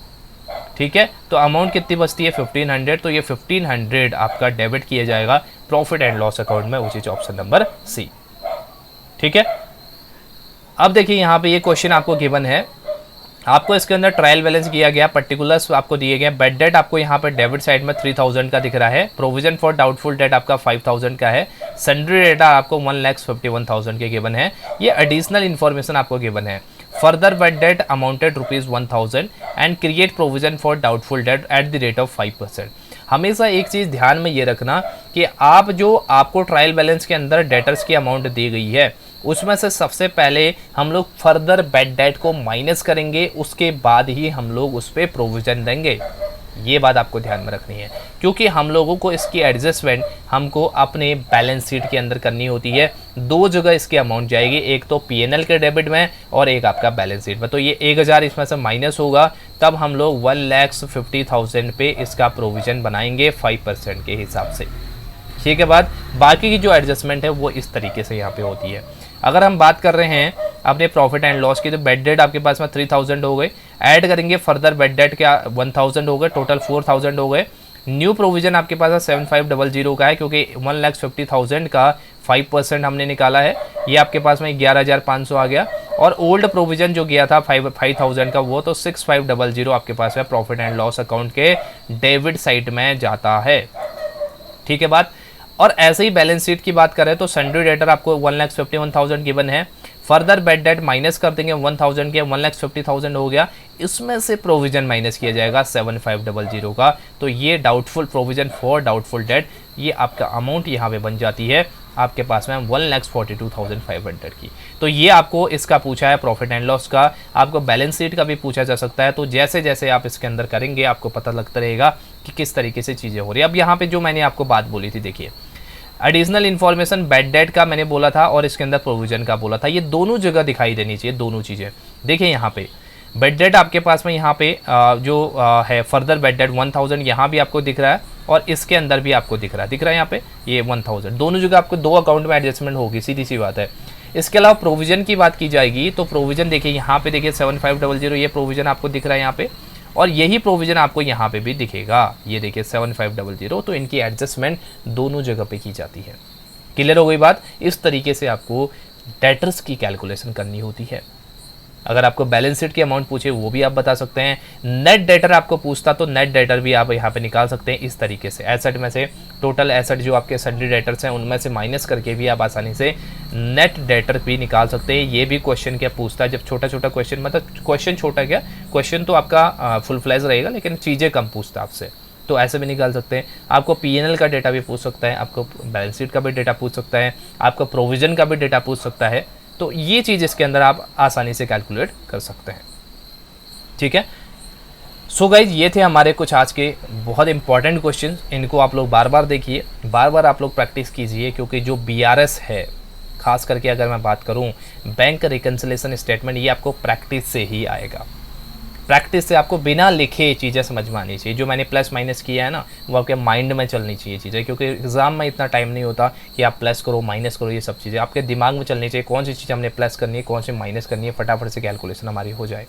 ठीक है। तो अमाउंट कितनी बचती है? 1500। तो ये 1500 आपका डेबिट किया जाएगा प्रॉफिट एंड लॉस अकाउंट में, उसी ऑप्शन नंबर सी, ठीक है। अब देखिए यहाँ पे ये क्वेश्चन आपको गिवन है, आपको इसके अंदर ट्रायल बैलेंस किया गया, पर्टिकुलर्स आपको दिए गए। बेड डेट आपको यहाँ पर डेबिट साइड में 3000 का दिख रहा है, प्रोविजन फॉर डाउटफुल डेट आपका 5000 का है, सन्ड्री डेटा आपको 1,51,000 के गिवन है। ये एडिशनल इन्फॉर्मेशन आपको गिवन है। Further bed date amounted ₹1000 and create provision for doubtful date at the rate of 5%। हमेशा एक चीज़ ध्यान में ये रखना कि आप जो आपको ट्रायल बैलेंस के अंदर डेटर्स की अमाउंट दी गई है उसमें से सबसे पहले हम लोग फर्दर बेड डेट को माइनस करेंगे, उसके बाद ही हम लोग उस पर प्रोविज़न देंगे। ये बात आपको ध्यान में रखनी है, क्योंकि हम लोगों को इसकी एडजस्टमेंट हमको अपने बैलेंस शीट के अंदर करनी होती है। दो जगह इसकी अमाउंट जाएगी, एक तो पीएनएल के डेबिट में और एक आपका बैलेंस शीट में। तो ये 1000 इसमें से माइनस होगा, तब हम लोग 1,50,000 पे इसका प्रोविज़न बनाएंगे 5% के हिसाब से। ठीक है, बाद बाकी की जो एडजस्टमेंट है वो इस तरीके से यहाँ पे होती है। अगर हम बात कर रहे हैं अपने प्रॉफिट एंड लॉस की, तो बेड डेट आपके पास में 3000 हो गए, ऐड करेंगे फर्दर बेड डेट क्या 1000 हो गए, टोटल 4000 हो गए। न्यू प्रोविजन आपके पास 7500 का है, क्योंकि 1,50,000 का 5% हमने निकाला है, ये आपके पास में 11,500 आ गया। और ओल्ड प्रोविजन जो गया था 5,000 का, वो तो 6500 आपके पास है प्रॉफिट एंड लॉस अकाउंट के डेबिट साइड में जाता है। ठीक है बात। और ऐसे ही बैलेंस शीट की बात करें तो सन्ड्री डेटर आपको 1,51,000 गिवन है, फर्दर बेड डेट माइनस कर देंगे 1000 के, 1,50,000 हो गया, इसमें से प्रोविजन माइनस किया जाएगा 7500 का। तो ये doubtful provision for doubtful debt, ये आपका अमाउंट यहाँ पे बन जाती है आपके पास में 1,42,500 की। तो ये आपको इसका पूछा है प्रॉफिट एंड लॉस का, आपको बैलेंस शीट का भी पूछा जा सकता है। तो जैसे जैसे आप इसके अंदर करेंगे आपको पता लगता रहेगा कि किस तरीके से चीज़ें हो रही है। अब यहाँ पे जो मैंने आपको बात बोली थी, देखिए एडिशनल इन्फॉर्मेशन बेड डेट का मैंने बोला था और इसके अंदर प्रोविजन का बोला था, ये दोनों जगह दिखाई देनी चाहिए, दोनों चीज़ें। देखिए यहाँ पे बेड डेट आपके पास में यहाँ पे है फर्दर बेड डेट 1000, यहाँ भी आपको दिख रहा है और इसके अंदर भी आपको दिख रहा है यहाँ पे ये 1000, दोनों जगह आपको दो अकाउंट में एडजस्टमेंट होगी, सीधी सी बात है। इसके अलावा प्रोविजन की बात की जाएगी तो प्रोविजन देखिए यहाँ पे देखिए 7500 ये प्रोविजन आपको दिख रहा है यहाँ पे, और यही प्रोविज़न आपको यहाँ पे भी दिखेगा, ये देखिए 7500। तो इनकी एडजस्टमेंट दोनों जगह पे की जाती है। क्लियर हो गई बात? इस तरीके से आपको डेटर्स की कैलकुलेशन करनी होती है। अगर आपको बैलेंस शीट की अमाउंट पूछे वो भी आप बता सकते हैं, नेट डेटर आपको पूछता तो नेट डेटर भी आप यहाँ पे निकाल सकते हैं इस तरीके से। एसेट में से टोटल एसेट जो आपके सन्ड्री डेटर्स हैं उनमें से माइनस करके भी आप आसानी से नेट डेटर भी निकाल सकते हैं। ये भी क्वेश्चन क्या पूछता है, जब छोटा छोटा क्वेश्चन, मतलब क्वेश्चन छोटा क्या, क्वेश्चन तो आपका फुल फ्लैश रहेगा लेकिन चीज़ें कम पूछता है आपसे, तो ऐसे भी निकाल सकते हैं। आपको पीएनएल का डेटा भी पूछ सकता है, आपको बैलेंस शीट का भी डेटा पूछ सकता है, आपको प्रोविज़न का भी डेटा पूछ सकता है। तो ये चीज़ इसके अंदर आप आसानी से कैलकुलेट कर सकते हैं। ठीक है, सो गाइज ये थे हमारे कुछ आज के बहुत इंपॉर्टेंट क्वेश्चन। इनको आप लोग बार बार देखिए, बार बार आप लोग प्रैक्टिस कीजिए, क्योंकि जो बीआरएस है, खास करके अगर मैं बात करूं बैंक रिकन्सिलेशन स्टेटमेंट, ये आपको प्रैक्टिस से ही आएगा। प्रैक्टिस से आपको बिना लिखे चीज़ें समझ में आनी चाहिए। जो मैंने प्लस माइनस किया है ना, वो आपके माइंड में चलनी चाहिए चीज़ें, क्योंकि एग्जाम में इतना टाइम नहीं होता कि आप प्लस करो माइनस करो, ये सब चीज़ें आपके दिमाग में चलनी चाहिए। कौन सी चीज़ हमने प्लस करनी है, कौन सी माइनस करनी है, फटाफट से कैलकुलेशन हमारी हो जाए।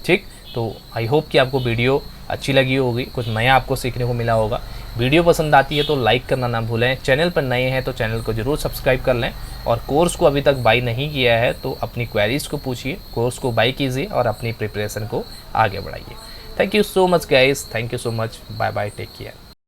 ठीक, तो आई होप कि आपको वीडियो अच्छी लगी होगी, कुछ नया आपको सीखने को मिला होगा। वीडियो पसंद आती है तो लाइक करना ना भूलें, चैनल पर नए हैं तो चैनल को ज़रूर सब्सक्राइब कर लें, और कोर्स को अभी तक बाई नहीं किया है तो अपनी क्वेरीज़ को पूछिए, कोर्स को बाई कीजिए और अपनी प्रिपरेशन को आगे बढ़ाइए। Thank you so much guys, thank you so much, bye bye, take care.